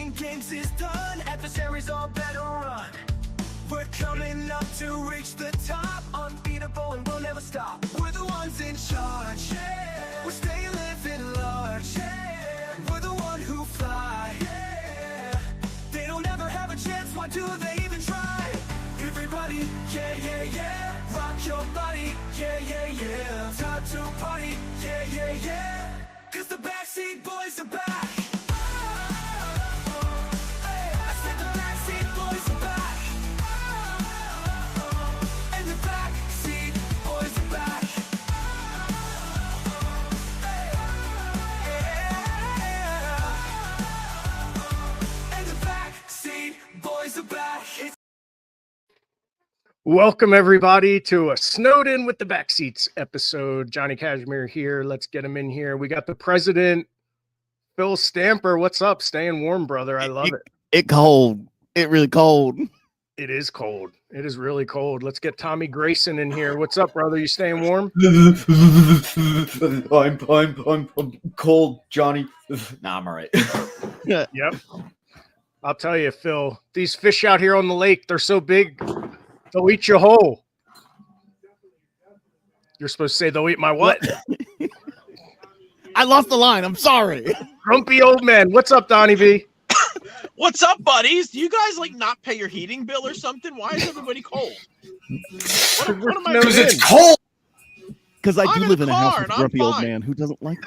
playing games is done. Adversaries all better run. We're coming up to reach the top, unbeatable and we'll never stop. We're the ones in charge, yeah. We're staying living large, yeah. We're the one who fly, yeah. They don't ever have a chance, why do they even try? Everybody, yeah, yeah, yeah. Rock your body, yeah, yeah, yeah. Time to party, yeah, yeah, yeah. Cause the Backseat Boys are back. I said the Backseat Boys are back. And the Backseat Boys are back. And the Backseat Boys are back. Welcome, everybody, to a Snowed In with the Backseats episode. Johnny Cashmere here. Let's get him in here. We got the president, Phil Stamper. What's up? Staying warm, brother. I love it. It cold. It really cold. It is cold. It is really cold. Let's get Tommy Grayson in here. What's up, brother? You staying warm? I'm cold, Johnny. Nah, I'm all right. Yep. I'll tell you, Phil, these fish out here on the lake, they're so big, they'll eat you whole. You're supposed to say they'll eat my what? I lost the line. I'm sorry. Grumpy old man. What's up, Donnie V? What's up, buddies? Do you guys like not pay your heating bill or something? Why is everybody cold? What am I Because doing? It's cold. Because I I'm do in live the in a car house with and a I'm grumpy old fine. man who doesn't like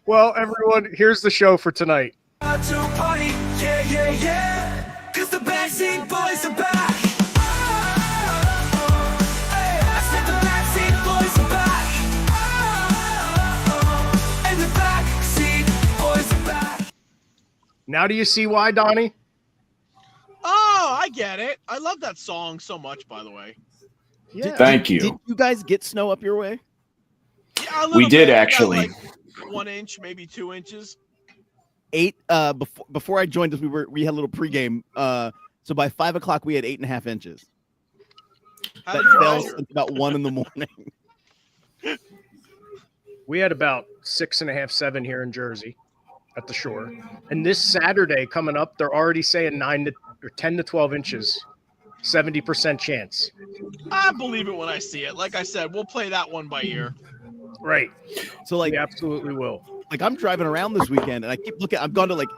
Well, everyone, here's the show for tonight. Time to party, yeah, yeah, yeah. Cause the Backseat Boys are back. I said the Backseat Boys are back. And the Backseat Boys are back. Now do you see why, Donnie? Oh, I get it. I love that song so much, by the way. Yeah. Thank you. Did you guys get snow up your way? Yeah, a We little did, bit. Got, actually. like 1 inch, maybe 2 inches. Before I joined us, we had a little pregame. So by 5 o'clock we had 8.5 inches. How That did you fell measure? since about 1 a.m. We had about 6.5, 7 here in Jersey at the shore. And this Saturday coming up, they're already saying 10 to 12 inches, 70% chance. I believe it when I see it. Like I said, we'll play that one by ear. Right. So like We absolutely will. like I'm driving around this weekend and I keep looking. I've gone to like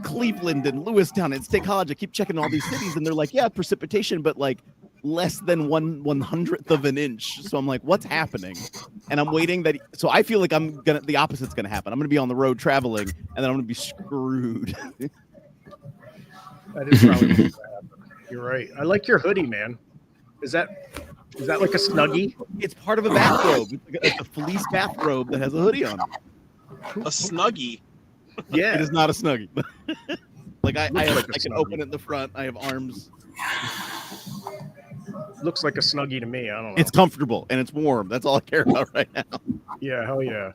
Cleveland and Lewistown and State College. I keep checking all these cities and they're like, yeah, precipitation, but like less than 1/100th of an inch. So I'm like, what's happening? And I'm waiting that. So I feel like the opposite's gonna happen. I'm gonna be on the road traveling and then I'm gonna be screwed. That is probably what's gonna happen. You're right. I like your hoodie, man. Is that like a Snuggie? It's part of a bathrobe. It's a fleece bathrobe that has a hoodie on it. A Snuggie. Yeah. It is not a Snuggie. Like I Looks like a can Snuggie. open it in the front. I have arms. Looks like a Snuggie to me. I don't know. It's comfortable and it's warm. That's all I care about right now. Yeah, hell yeah.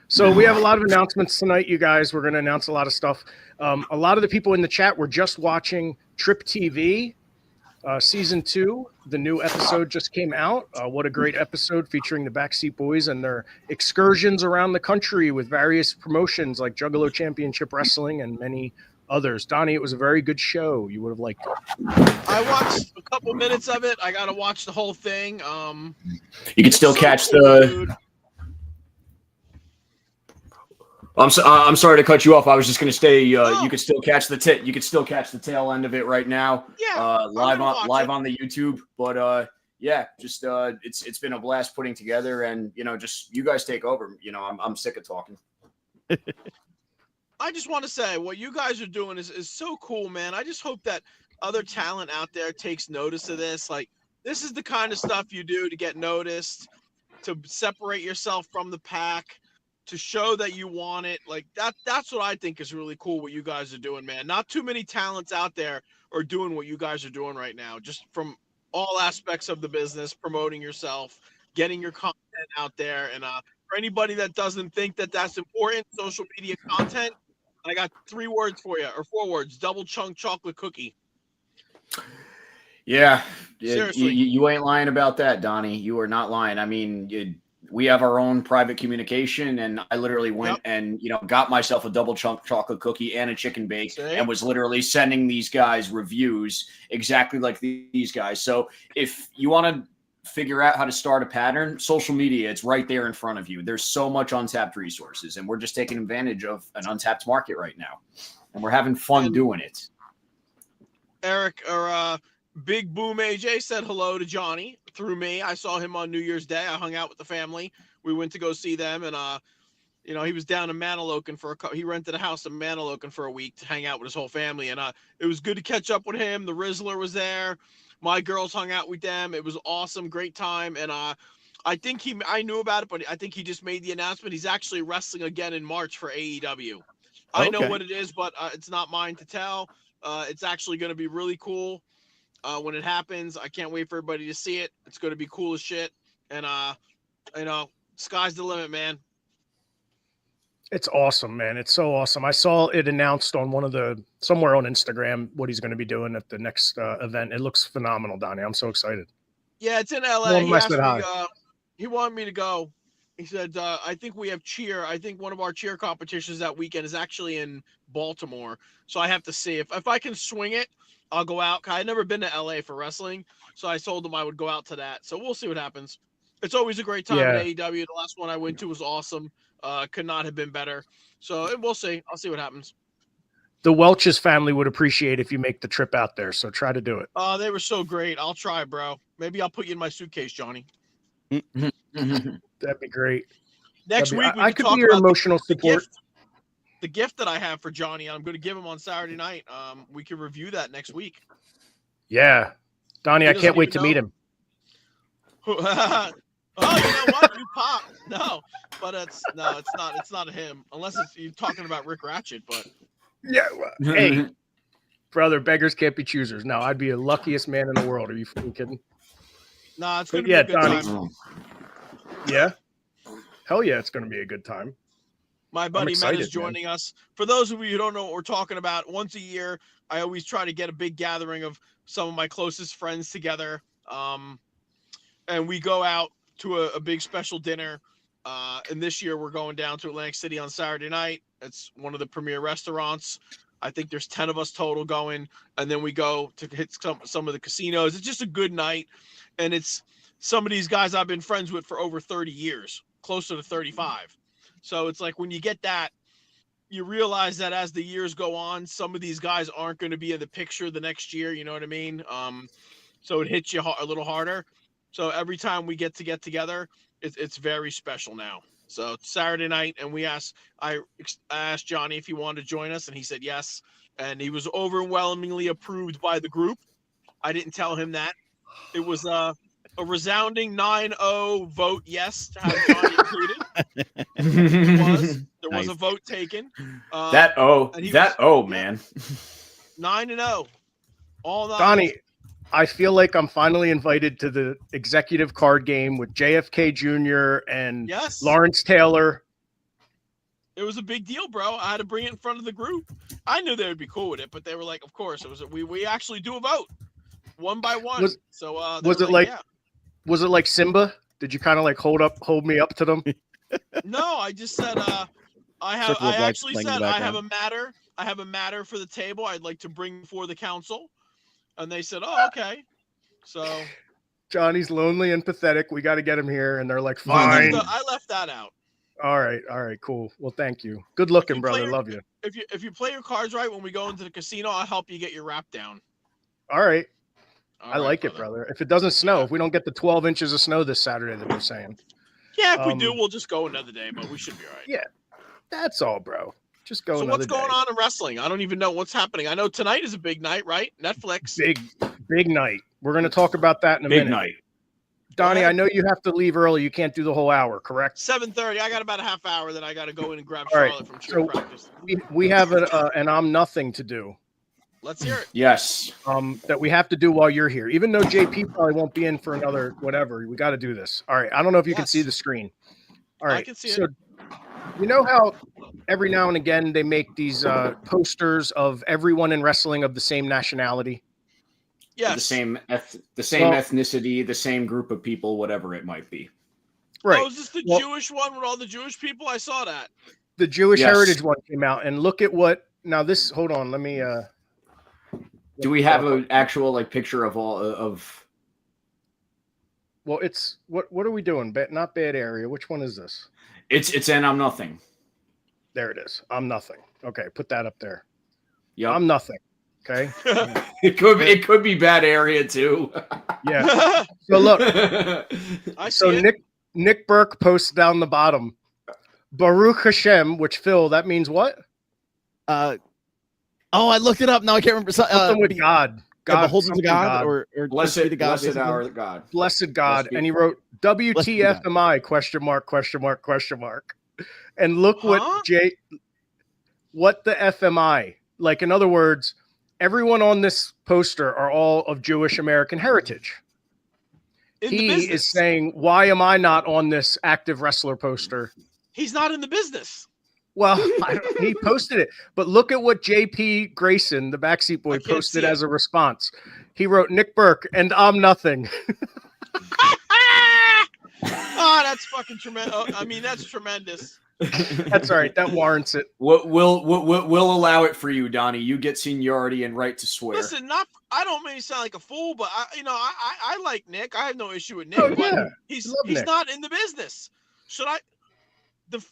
So we have a lot of announcements tonight, you guys. We're going to announce a lot of stuff. A lot of the people in the chat were just watching Trip TV, Season 2. The new episode just came out. What a great episode featuring the Backseat Boys and their excursions around the country with various promotions like Juggalo Championship Wrestling and many others. Donnie, it was a very good show. You would have liked it. I watched a couple minutes of it. I got to watch the whole thing. You can still so catch cool, the. dude. I'm sorry to cut you off. I was just going to say No. you could still catch the You could still catch the tail end of it right now. Yeah, live gonna watch on it. on the YouTube. But yeah, just it's been a blast putting together, and just you guys take over. I'm sick of talking. I just want to say what you guys are doing is so cool, man. I just hope that other talent out there takes notice of this. Like, this is the kind of stuff you do to get noticed, to separate yourself from the pack, to show that you want it. Like that's what I think is really cool what you guys are doing, man. Not too many talents out there are doing what you guys are doing right now, just from all aspects of the business, promoting yourself, getting your content out there. And for anybody that doesn't think that that's important, social media content, I got 3 words for you, or 4 words: double chunk chocolate cookie. Yeah, Seriously. you ain't lying about that, Donnie. You are not lying. I mean, we have our own private communication, and I literally went and, you know, got myself a double chunk chocolate cookie and a chicken bake and was literally sending these guys reviews exactly like these guys. So if you want to figure out how to start a pattern, social media, it's right there in front of you. There's so much untapped resources, and we're just taking advantage of an untapped market right now, and we're having fun doing it. Eric or Big Boom AJ said hello to Johnny through me. I saw him on New Year's Day. I hung out with the family. We went to go see them, and you know, he was down in Manilokin he rented a house in Manilokin for a week to hang out with his whole family, and it was good to catch up with him. The Rizzler was there. My girls hung out with them. It was awesome, great time, and I think I knew about it, but I think he just made the announcement. He's actually wrestling again in March for AEW. I know what it is, but it's not mine to tell. It's actually going to be really cool. When it happens, I can't wait for everybody to see it. It's going to be cool as shit. And, you know, sky's the limit, man. It's awesome, man. It's so awesome. I saw it announced on somewhere on Instagram what he's going to be doing at the next event. It looks phenomenal, Donnie. I'm so excited. Yeah, it's in LA. He wanted me to go. He said, I think we have cheer. I think one of our cheer competitions that weekend is actually in Baltimore. So I have to see if I can swing it. I'll go out. I've never been to LA for wrestling, so I told him I would go out to that. So we'll see what happens. It's always a great time at AEW. The last one I went to was awesome. Could not have been better. So we'll see. I'll see what happens. The Welch's family would appreciate if you make the trip out there, so try to do it. Oh, they were so great. I'll try, bro. Maybe I'll put you in my suitcase, Johnny. That'd be great. Next week, I could be your emotional support. The gift that I have for Johnny, I'm going to give him on Saturday night. We can review that next week. Yeah, Donnie, I can't wait to meet him. Oh, you know what? You pop. No, but it's not him. Unless you're talking about Rick Ratchet, but yeah. Hey, brother, beggars can't be choosers. No, I'd be the luckiest man in the world. Are you fucking kidding? Nah, it's gonna be a good time. Yeah. Hell yeah, it's gonna be a good time. My buddy Matt is joining us. For those of you who don't know what we're talking about, once a year, I always try to get a big gathering of some of my closest friends together. And we go out to a big special dinner. And this year we're going down to Atlantic City on Saturday night. It's one of the premier restaurants. I think there's 10 of us total going. And then we go to hit some of the casinos. It's just a good night. And it's some of these guys I've been friends with for over 30 years, closer to 35. So it's like when you get that, you realize that as the years go on, some of these guys aren't going to be in the picture the next year. You know what I mean? So it hits you a little harder. So every time we get together, it's very special now. So it's Saturday night, and I asked Johnny if he wanted to join us, and he said yes. And he was overwhelmingly approved by the group. I didn't tell him that. It was a resounding 9-0 vote yes to have Johnny included. There was a vote taken. Man. 9-0. All 9. Donnie, I feel like I'm finally invited to the executive card game with JFK Jr. and Lawrence Taylor. It was a big deal, bro. I had to bring it in front of the group. I knew they would be cool with it, but they were like, of course. It was we actually do a vote. One by one. Was it like Simba? Did you kind of like hold me up to them? No, I just said I have a matter. I have a matter for the table I'd like to bring before the council. And they said, "Oh, okay." So Johnny's lonely and pathetic. We got to get him here, and they're like, "Fine." I left that out. All right, cool. Well, thank you. Good looking, brother. Love you. If you play your cards right when we go into the casino, I'll help you get your wrap down. All right. I like it, brother. If it doesn't snow, if we don't get the 12 inches of snow this Saturday that they're saying. Yeah, if we do, we'll just go another day, but we should be all right. Yeah, that's all, bro. Just go. So what's going on in wrestling? I don't even know what's happening. I know tonight is a big night, right? Netflix. Big night. We're going to talk about that in a minute. Big night. Donnie, I know you have to leave early. You can't do the whole hour, correct? 7:30. I got about a half hour. Then I got to go in and grab Charlotte from cheer practice. We have an I'm nothing to do. Let's hear it. Yes. That we have to do while you're here. Even though JP probably won't be in for another whatever, we got to do this. All right. I don't know if you can see the screen. All right. I can see it. You know how every now and again they make these posters of everyone in wrestling of the same nationality? Yes. The same ethnicity, the same group of people, whatever it might be. Right. Oh, is this the Jewish one with all the Jewish people? I saw that. The Jewish Heritage one came out, and look at what now. This hold on, let me. Do we have an actual like picture of all of? Well, it's what are we doing? Not bad area. Which one is this? It's an I'm nothing. There it is. I'm nothing. Okay, put that up there. Yeah, I'm nothing. Okay. it could be bad area too. Yeah. So look. I So see it. Nick Burke posts down the bottom. Baruch Hashem, which Phil, that means what? Oh, I looked it up. Now I can't remember. Something with God. God, beholden to something God, or blessed be the God, blessed our God. Blessed God. Blessed And he wrote WTF am I? Question mark. And look what the F am I? Like, in other words, everyone on this poster are all of Jewish American heritage. He is saying, why am I not on this active wrestler poster? He's not in the business. Well, he posted it, but look at what JP Grayson, the Backseat Boy, posted as a response. He wrote Nick Burke, and I'm nothing. Oh, that's fucking tremendous. Oh, I mean, that's tremendous. That's all right. That warrants it. We'll allow it for you, Donnie. You get seniority and right to swear. Listen, I don't mean to sound like a fool, but I like Nick. I have no issue with Nick. Oh, but yeah. he's Nick. not in the business. Should I?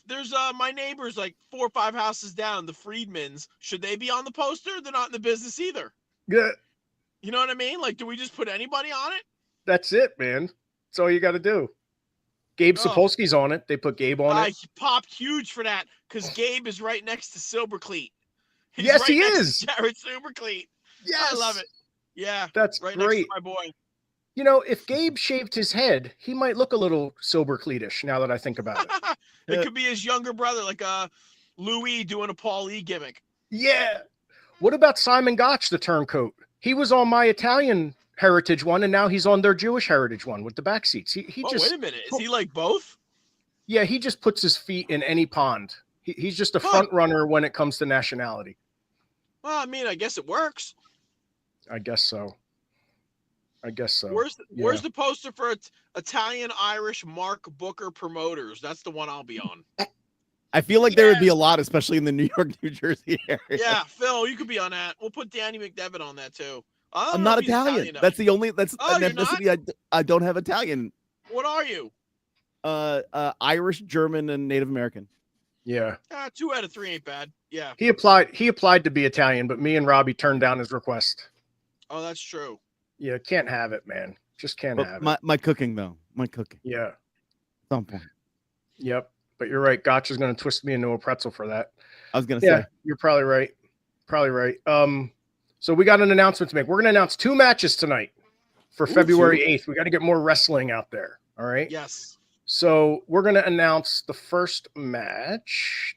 There's my neighbors like 4 or 5 houses down, the Friedmans. Should they be on the poster? They're not in the business either. Yeah. You know what I mean? Like, do we just put anybody on it? That's it, man. That's all you got to do. Gabe Sapolsky's on it. They put Gabe on it. I popped huge for that because Gabe is right next to Silvercleat. Yes, he is. Jared Silvercleat. Yes. I love it. Yeah. That's right great. Next to my boy. You know, if Gabe shaved his head, he might look a little Silvercleatish now that I think about it. It could be his younger brother, like Louis doing a Paul E gimmick. Yeah. What about Simon Gotch, the turncoat? He was on my Italian heritage one, and now he's on their Jewish heritage one with the backseats. He just wait a minute. Is he like both? Yeah, he just puts his feet in any pond. He's just a front runner when it comes to nationality. Well, I mean, I guess it works. I guess so. Where's the poster for Italian Irish Mark Booker promoters? That's the one I'll be on. I feel like there would be a lot, especially in the New York, New Jersey area. Yeah, Phil, you could be on that. We'll put Danny McDevitt on that too. I'm not Italian. That's the only. That's an ethnicity I don't have Italian. What are you? Irish, German, and Native American. Yeah. 2 out of 3 ain't bad. Yeah. He applied to be Italian, but me and Robbie turned down his request. Oh, that's true. Yeah, can't have it, man. Just can't have it. My cooking though. My cooking. Yeah. At some point. Yep. But you're right. Gotch is going to twist me into a pretzel for that. I was going to say. You're probably right. So we got an announcement to make. We're going to announce 2 matches tonight for February 8th. We got to get more wrestling out there. All right. Yes. So we're going to announce the first match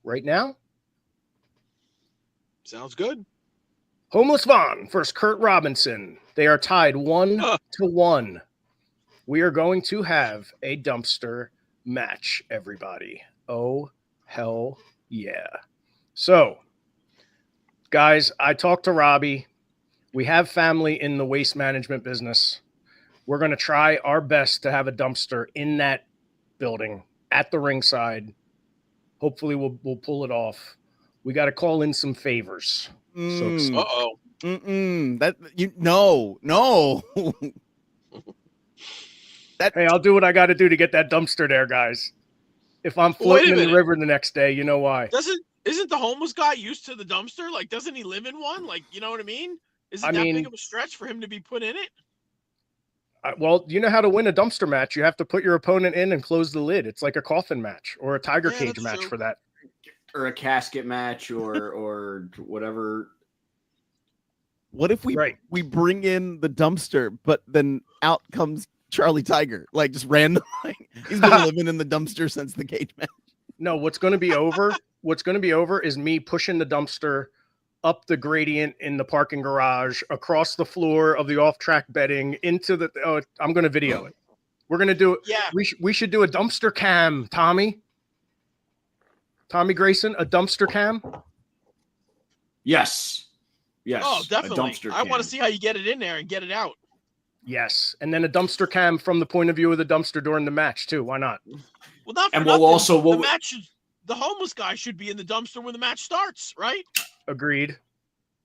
right now. Sounds good. Homeless Vaughn versus Kurt Robinson. They are tied 1-1. We are going to have a dumpster match, everybody. Oh, hell yeah. So, guys, I talked to Robbie. We have family in the waste management business. We're going to try our best to have a dumpster in that building at the ringside. Hopefully we'll pull it off. We got to call in some favors. Uh-oh. No. Hey, I'll do what I got to do to get that dumpster there, guys. If I'm floating in the river the next day, you know why. Isn't the homeless guy used to the dumpster? Like, doesn't he live in one? Like, you know what I mean? Isn't that big of a stretch for him to be put in it? Well, you know how to win a dumpster match. You have to put your opponent in and close the lid. It's like a coffin match or a tiger cage match for that. Or a casket match or whatever. What if we bring in the dumpster, but then out comes Charlie Tiger, like just randomly? He's been living in the dumpster since the cage match. No, what's going to be over is me pushing the dumpster up the gradient in the parking garage, across the floor of the off-track bedding, into the... Oh, I'm going to video it. We're going to do it. Yeah. We should do a dumpster cam, Tommy Grayson, a dumpster cam? Yes. Oh, definitely. I want to see how you get it in there and get it out. Yes, and then a dumpster cam from the point of view of the dumpster during the match too. Why not? Well, not for And nothing. we'll The match the homeless guy should be in the dumpster when the match starts, right? Agreed.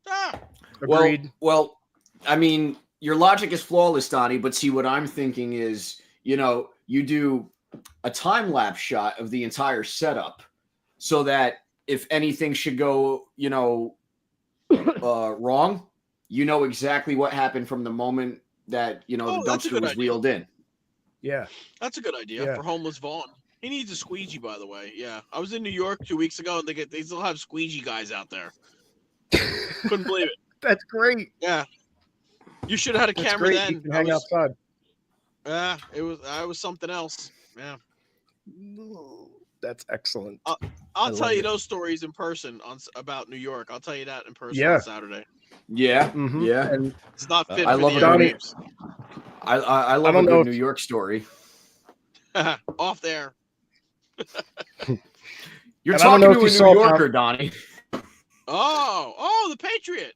Yeah. Agreed. Well, I mean, your logic is flawless, Donnie, but see, what I'm thinking is, you do a time lapse shot of the entire setup so that if anything should go, wrong, exactly what happened from the moment that, the dumpster was wheeled in. Yeah. That's a good idea for homeless Vaughn. He needs a squeegee, by the way. Yeah. I was in New York 2 weeks ago, and they still have squeegee guys out there. Couldn't believe it. That's great. Yeah. You should have had a That's camera great. then. You can hang outside. Yeah, I was something else. Yeah. That's excellent. I'll tell you those stories in person about New York. I'll tell you that in person Yeah. on Saturday. Yeah. Mm-hmm. Yeah. And It's not fit I for love the Donnie. games. I love a good New York story. Off there. You're And I don't talking know if to you a saw New Yorker, Donnie. Oh, the Patriot.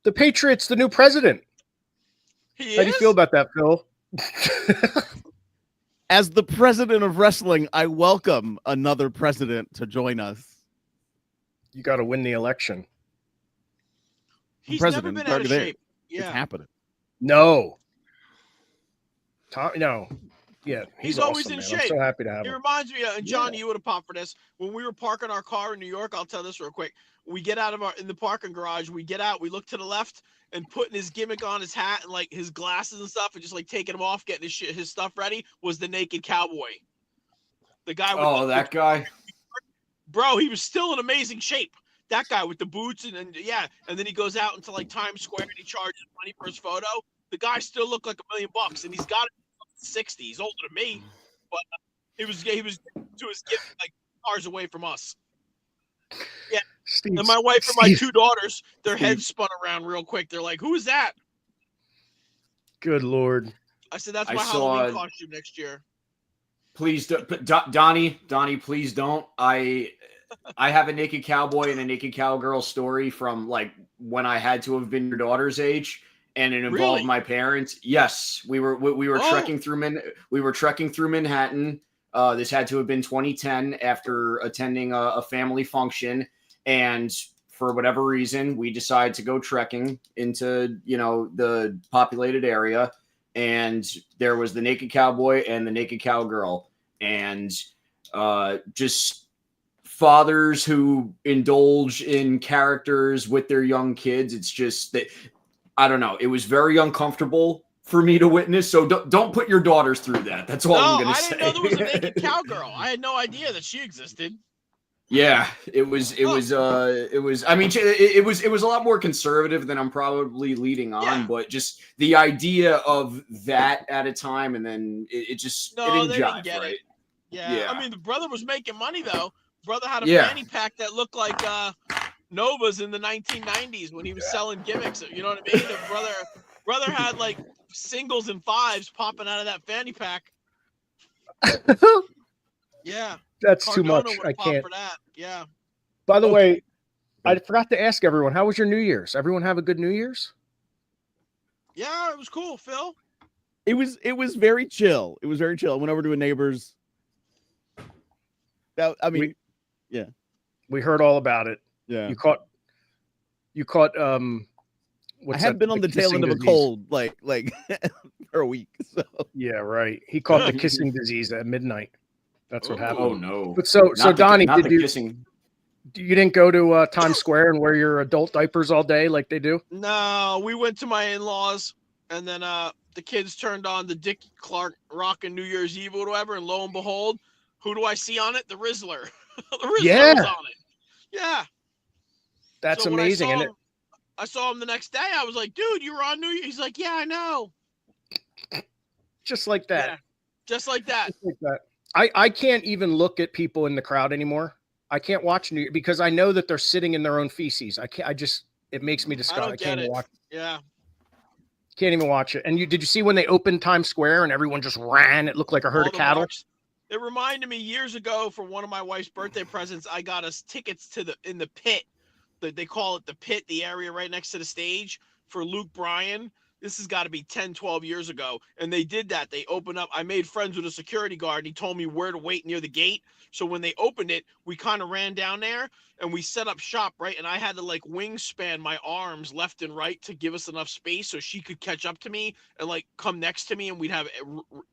The Patriots, the new president. How do you feel about that, Phil? As the president of wrestling, I welcome another president to join us. You got to win the election. He's president, never been out of there. shape. Yeah. It's happening. No. No. Yeah, He's awesome, always in man. shape. I'm so happy to have It him. reminds me, and Johnny, you would have popped for this. When we were parking our car in New York, I'll tell this real quick. We get out of in the parking garage, we get out, we look to the left, and putting his gimmick on, his hat and like his glasses and stuff, and just like taking him off, getting his stuff ready, was the naked cowboy. The guy with that guy. Bro, he was still in amazing shape. That guy with the boots and then he goes out into like Times Square and he charges money for his photo. The guy still looked like $1 million, and he's got it 60. He's older than me, but he was to his gift like cars away from us. Yeah, and my wife and my two daughters, their heads spun around real quick. They're like, "Who is that?" Good Lord. I said, "That's my Halloween costume next year." Please, Donnie, please don't. I have a naked cowboy and a naked cowgirl story from like when I had to have been your daughter's age. And it involved my parents. Yes, we were trekking through Manhattan. This had to have been 2010 after attending a family function, and for whatever reason, we decided to go trekking into the populated area, and there was the naked cowboy and the naked cowgirl, and just fathers who indulge in characters with their young kids. It's just that. I don't know. It was very uncomfortable for me to witness. So don't put your daughters through that. That's all I'm going to say. I didn't know there was a naked cowgirl. I had no idea that she existed. Yeah, it was. I mean, it was a lot more conservative than I'm probably leading on. But just the idea of that at a time, and then it didn't jive, get right? it. Yeah. I mean, the brother was making money though. Brother had a fanny pack that looked like Nova's in the 1990s when he was selling gimmicks. You know what I mean? The brother had like singles and fives popping out of that fanny pack. Yeah. That's Cardona too much. I can't. for that. Yeah. By the way, I forgot to ask everyone, how was your New Year's? Everyone have a good New Year's? Yeah, it was cool, Phil. It was very chill. It was very chill. I went over to a neighbor's. We heard all about it. Yeah. You caught I had been on the tail end of a cold like for a week. So yeah, right. He caught the kissing disease at midnight. That's what happened. Oh no. But so Donnie, you didn't go to Times Square and wear your adult diapers all day like they do? No, we went to my in-laws, and then the kids turned on the Dick Clark rockin' New Year's Eve or whatever, and lo and behold, who do I see on it? The Rizzler. The Rizzler was on it. Yeah. That's amazing. I saw him the next day. I was like, dude, you were on New Year's. He's like, yeah, I know. Just like that. Yeah, just like that. Just like that. I can't even look at people in the crowd anymore. I can't watch New Year because I know that they're sitting in their own feces. It makes me disgusted. I can't even watch it. Yeah. Can't even watch it. And did you see when they opened Times Square and everyone just ran? It looked like a herd of cattle. It reminded me years ago for one of my wife's birthday presents. I got us tickets in the pit. They call it the pit, the area right next to the stage for Luke Bryan. this has got to be 10, 12 years ago. And they did that. They opened up. I made friends with a security guard. And he told me where to wait near the gate. So when they opened it, we kind of ran down there and we set up shop, right? And I had to like wingspan my arms left and right to give us enough space so she could catch up to me and like come next to me and we'd have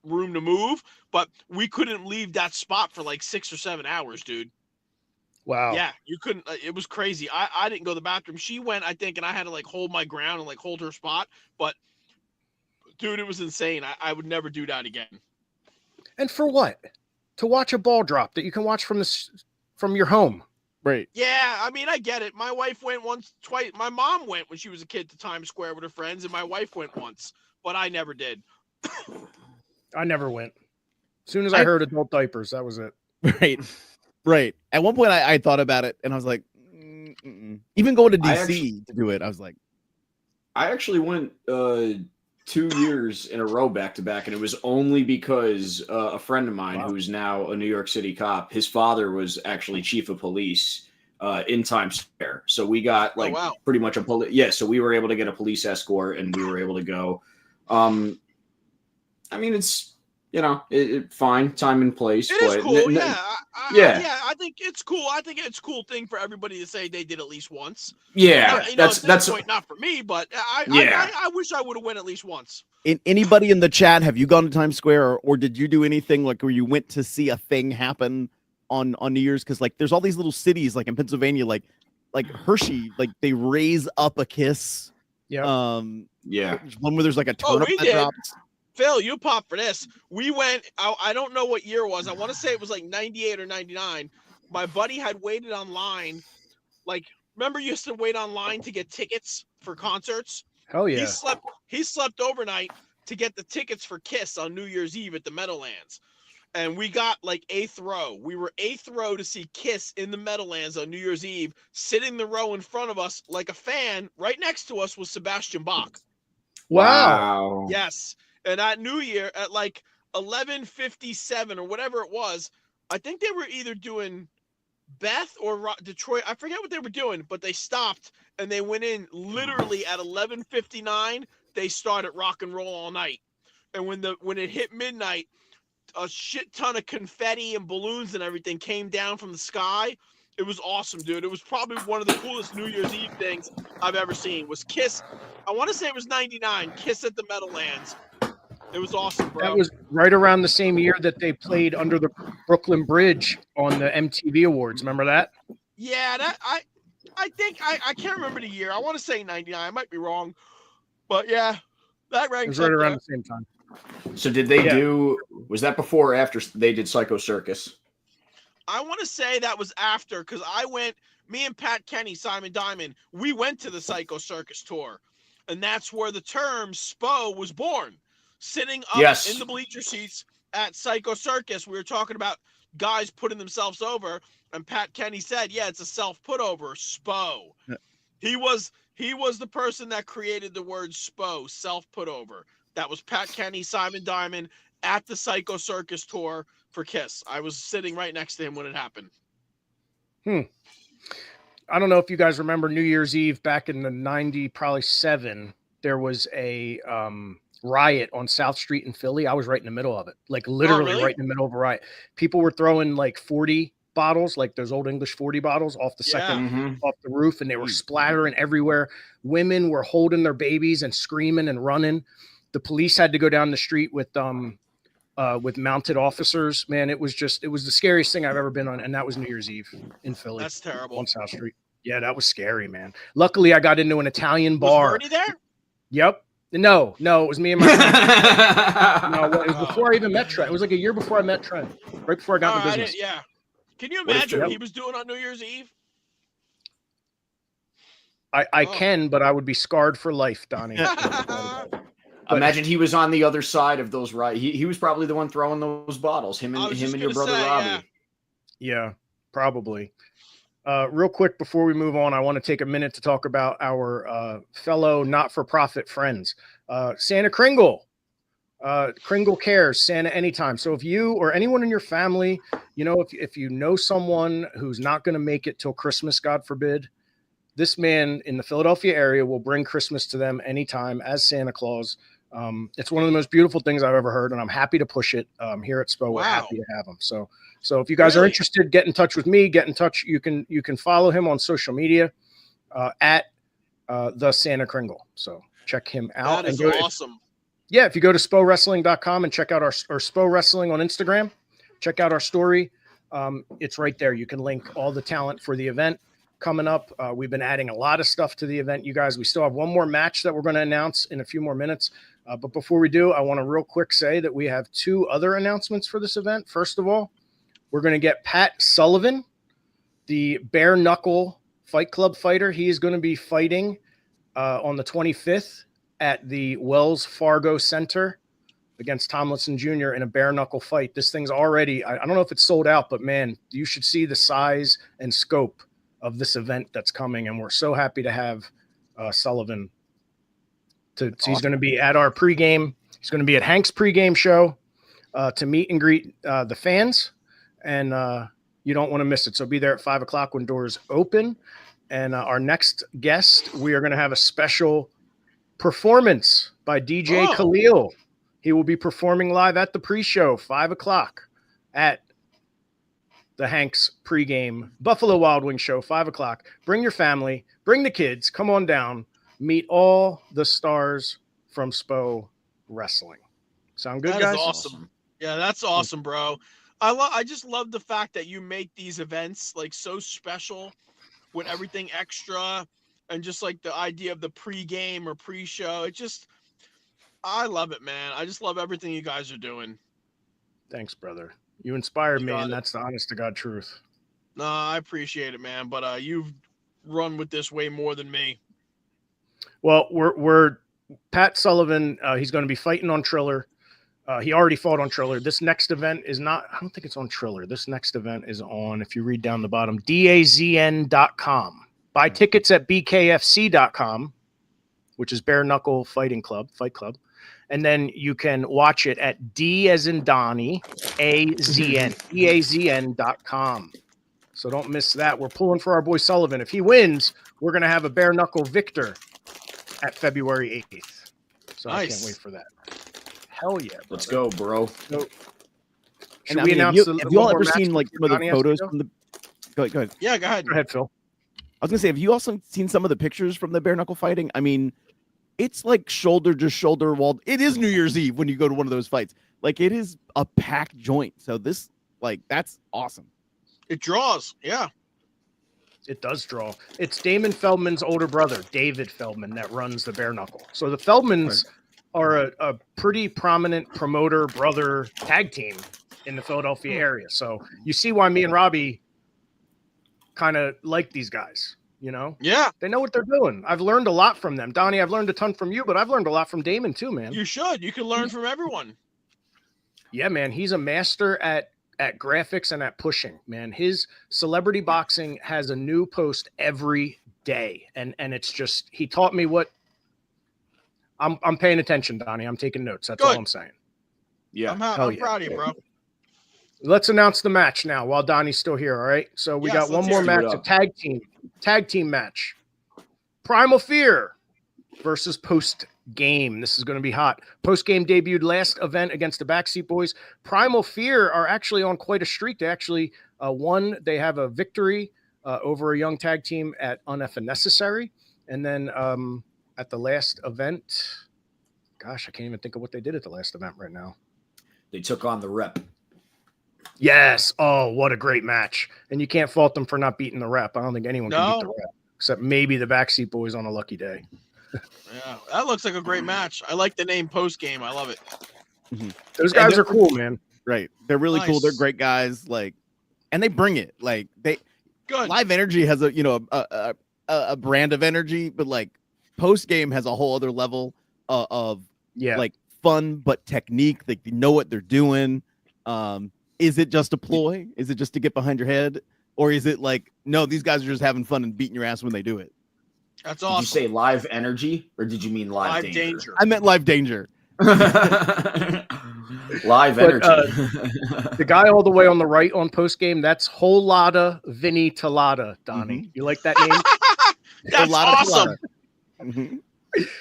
room to move. But we couldn't leave that spot for like 6 or 7 hours, dude. Wow. Yeah, you couldn't. It was crazy. I didn't go to the bathroom. She went, I think, and I had to like hold my ground and like hold her spot. But dude, it was insane. I would never do that again. And for what? To watch a ball drop that you can watch from your home. Right. Yeah, I mean, I get it. My wife went once, twice. My mom went when she was a kid to Times Square with her friends, and my wife went once, but I never did. I never went. As soon as I heard adult diapers, that was it. Right. Right. At one point, I thought about it, and I was like, even going to DC to do it, I was like, I actually went 2 years in a row back to back, and it was only because a friend of mine who's now a New York City cop, his father was actually chief of police in Times Square. So we got pretty much so we were able to get a police escort, and we were able to go. I mean, it's fine, time and place. It is cool, yeah. I think it's cool. I think it's a cool thing for everybody to say they did at least once. Yeah, that's point, not for me, but I wish I would have went at least once. Anybody in the chat, have you gone to Times Square, or did you do anything like where you went to see a thing happen on New Year's? Because like there's all these little cities like in Pennsylvania, like Hershey, like they raise up a kiss. Yeah. One where there's like a turnip that drops. Phil, you pop for this. We went, I don't know what year it was. I want to say it was like 98 or 99. My buddy had waited online. Like, remember you used to wait online to get tickets for concerts? Hell yeah. He slept overnight to get the tickets for Kiss on New Year's Eve at the Meadowlands. And we got like 8th row. We were 8th row to see Kiss in the Meadowlands on New Year's Eve. Sitting the row in front of us like a fan, right next to us was Sebastian Bach. Wow. Yes. And at New Year, at like 11:57 or whatever it was, I think they were either doing Beth or Detroit. I forget what they were doing, but they stopped and they went in literally at 11:59. They started Rock and Roll All Night. And when it hit midnight, a shit ton of confetti and balloons and everything came down from the sky. It was awesome, dude. It was probably one of the coolest New Year's Eve things I've ever seen. Was Kiss. I want to say it was 99. Kiss at the Meadowlands. It was awesome, bro. That was right around the same year that they played under the Brooklyn Bridge on the MTV Awards. Remember that? Yeah, I think I can't remember the year. I want to say 99. I might be wrong, but yeah, that ranks. It was right around the same time. So did they do? Was that before or after they did Psycho Circus? I want to say that was after, because I went. Me and Pat Kenny, Simon Diamond, we went to the Psycho Circus tour, and that's where the term SPO was born. Sitting up in the bleacher seats at Psycho Circus, we were talking about guys putting themselves over, and Pat Kenny said, "Yeah, it's a self-put over, SPO." Yeah. He was the person that created the word SPO, self-put over. That was Pat Kenny, Simon Diamond at the Psycho Circus tour for Kiss. I was sitting right next to him when it happened. I don't know if you guys remember New Year's Eve back in the 90, probably 7. There was a riot on South Street in Philly. I was right in the middle of it, like literally right in the middle of a riot. People were throwing like 40 bottles, like those old English 40 bottles off the off the roof, and they were splattering everywhere. Women were holding their babies and screaming and running. The police had to go down the street with mounted officers. Man, it was the scariest thing I've ever been on, and that was New Year's Eve in Philly. That's terrible. On South Street. Yeah, that was scary, man. Luckily, I got into an Italian bar. Was Bernie there? Yep. No, it was me and my friend. No, it was before I even met Trent. It was like a year before I met Trent, right before I got in the business. Yeah. Can you imagine what he was doing on New Year's Eve? I can, but I would be scarred for life, Donnie. Imagine he was on the other side of those riots. He was probably the one throwing those bottles. Him and your brother Robbie. Yeah, probably. Real quick before we move on, I want to take a minute to talk about our fellow not-for-profit friends. Santa Kringle. Kringle cares, Santa anytime. So if you or anyone in your family, if you know someone who's not going to make it till Christmas, God forbid, this man in the Philadelphia area will bring Christmas to them anytime as Santa Claus. It's one of the most beautiful things I've ever heard, and I'm happy to push it here at SPO. We're happy to have him. So if you guys are interested, get in touch with me. Get in touch. You can follow him on social media at the Santa Kringle. So check him out. That is awesome. If you go to SPOwrestling.com and check out our SPO Wrestling on Instagram, check out our story. It's right there. You can link all the talent for the event coming up. We've been adding a lot of stuff to the event, you guys. We still have one more match that we're going to announce in a few more minutes. But before we do, I want to real quick say that we have 2 other announcements for this event. First of all, we're going to get Pat Sullivan, the bare knuckle Fight Club fighter. He is going to be fighting on the 25th at the Wells Fargo Center against Tomlinson Jr. in a bare knuckle fight. This thing's already, I don't know if it's sold out, but man, you should see the size and scope of this event that's coming. And we're so happy to have Sullivan. He's going to be at our pregame. He's going to be at Hank's pregame show to meet and greet the fans. And you don't want to miss it. So be there at 5:00 when doors open. And our next guest, we are going to have a special performance by DJ Khalil. He will be performing live at the pre-show, 5:00 at the Hank's pregame Buffalo Wild Wings show, 5:00. Bring your family, bring the kids, come on down, meet all the stars from SPO Wrestling. Sound good, guys? That is awesome. Yeah, that's awesome, bro. I just love the fact that you make these events like so special with everything extra and just like the idea of the pregame or pre-show. I love it, man. I just love everything you guys are doing. Thanks, brother. You inspired me, and that's the honest to God truth. No, I appreciate it, man. But you've run with this way more than me. Well, we're Pat Sullivan. He's going to be fighting on Triller. He already fought on Triller. This next event is not, I don't think it's on Triller. This next event is on, if you read down the bottom, DAZN.com. Buy tickets at BKFC.com, which is Bare Knuckle Fight Club. And then you can watch it at D as in Donnie, AZN, DAZN.com. So don't miss that. We're pulling for our boy Sullivan. If he wins, we're going to have a Bare Knuckle victor at February 8th. So nice. I can't wait for that. Hell yeah. Brother. Let's go, bro. So, should we announce have you all ever seen like some of the photos from the Go ahead. Yeah, go ahead. Go ahead, Phil. I was gonna say, have you also seen some of the pictures from the bare knuckle fighting? I mean, it's like shoulder to shoulder walled. It is New Year's Eve when you go to one of those fights. Like it is a packed joint. So this, like, that's awesome. It draws, yeah. It does draw. It's Damon Feldman's older brother, David Feldman, that runs the Bare Knuckle. So the Feldmans are a pretty prominent promoter brother tag team in the Philadelphia area. So you see why me and Robbie kind of like these guys, you know? Yeah. They know what they're doing. I've learned a lot from them. Donnie, I've learned a ton from you, but I've learned a lot from Damon too, man. You should. You can learn from everyone. Yeah, man. He's a master at graphics and at pushing, man. His Celebrity Boxing has a new post every day. And it's just, he taught me what I'm paying attention, Donnie. I'm taking notes. That's all I'm saying. Yeah. I'm proud of you, bro. Let's announce the match now while Donnie's still here. All right. So we got one more match, a tag team match. Primal Fear versus Post Game. This is going to be hot. Post Game debuted last event against the Backseat Boys. Primal Fear are actually on quite a streak. They actually won. They have a victory over a young tag team at Unnecessary. And then at the last event, gosh, I can't even think of what they did at the last event right now. They took on the Rep. Yes. Oh, what a great match. And you can't fault them for not beating the Rep. I don't think anyone can beat the Rep, except maybe the Backseat Boys on a lucky day. Yeah, that looks like a great match. I like the name Post Game. I love it. Mm-hmm. Those guys are cool, man. Right. They're really cool. They're great guys. Like, and they bring it. Like, they good. Live Energy has a brand of energy, but like Post Game has a whole other level of like fun but technique. They know what they're doing. Is it just a ploy? Is it just to get behind your head? Or is it like, no, these guys are just having fun and beating your ass when they do it? That's awesome. Did you say Live Energy or did you mean Live Danger? I meant Live Danger. Live Energy. The guy all the way on the right on Post Game, that's Whole Lotta Vinny Talata, Donnie. You like that name? That's Pilata, awesome. Pilata. Mhm.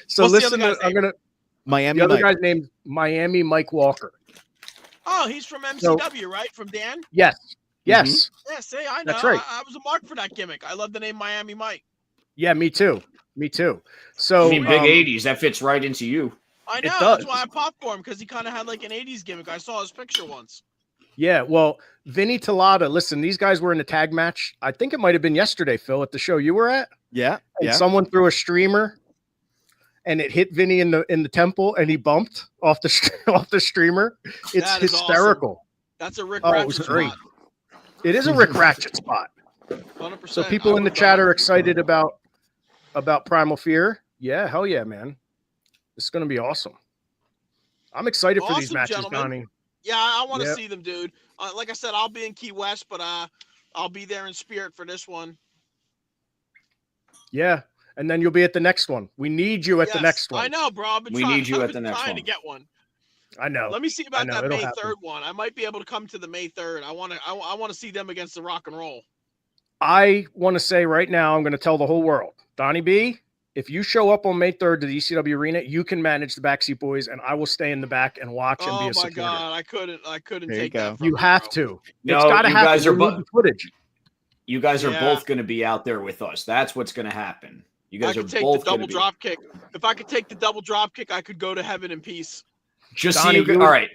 So What's the listen, other guy's I'm gonna. Miami The other Mike. guy's named Miami Mike Walker. Oh, he's from So- MCW, right? From Dan? Yes, yes, Yeah, see, I know. That's right. I was a mark for that gimmick. I love the name Miami Mike. yeah, me too, me too. So I mean, big um, 80s. That fits right into you. I It know. does. That's why I popped for him, because he kind of had like an 80s gimmick. I saw his picture once. Yeah, well, Vinny Talata. Listen, these guys were in a tag match. I think it might have been yesterday, Phil, at the show you were at. Yeah, And yeah. someone threw a streamer, and it hit Vinny in the temple, and he bumped off the off the streamer. It's That is hysterical. That's a Rick Oh, it Ratchet was great. spot. It is a Rick Ratchet spot. 100%. So people in the chat are excited about Primal Fear. Yeah, hell yeah, man. It's gonna be awesome. I'm excited for these Awesome, matches, gentlemen. Donnie. Yeah, I want to Yep. see them, dude. Like I said, I'll be in Key West, but I'll be there in spirit for this one. Yeah, and then you'll be at the next one. We need you at the Yes, next one. I know, bro. I've been We trying, need you I've at been the next trying one. to get one. I know. Let me see about know, that it'll May happen. 3rd one. I might be able to come to the May 3rd. I want to see them against the Rock and Roll. I want to say right now, I'm going to tell the whole world, Donnie B, if you show up on May 3rd to the ECW arena, you can manage the Backseat Boys, and I will stay in the back and watch and be Oh a my supporter. God, I couldn't There you take go. that. From You you, have bro. to. No, It's got to you happen. guys are We need the footage. You guys are Yeah. both going to be out there with us. That's what's going to happen. You I guys are could take the both going double to be. drop kick. If I could take the double drop kick, I could go to heaven in peace. Just Donnie, so you you- all right.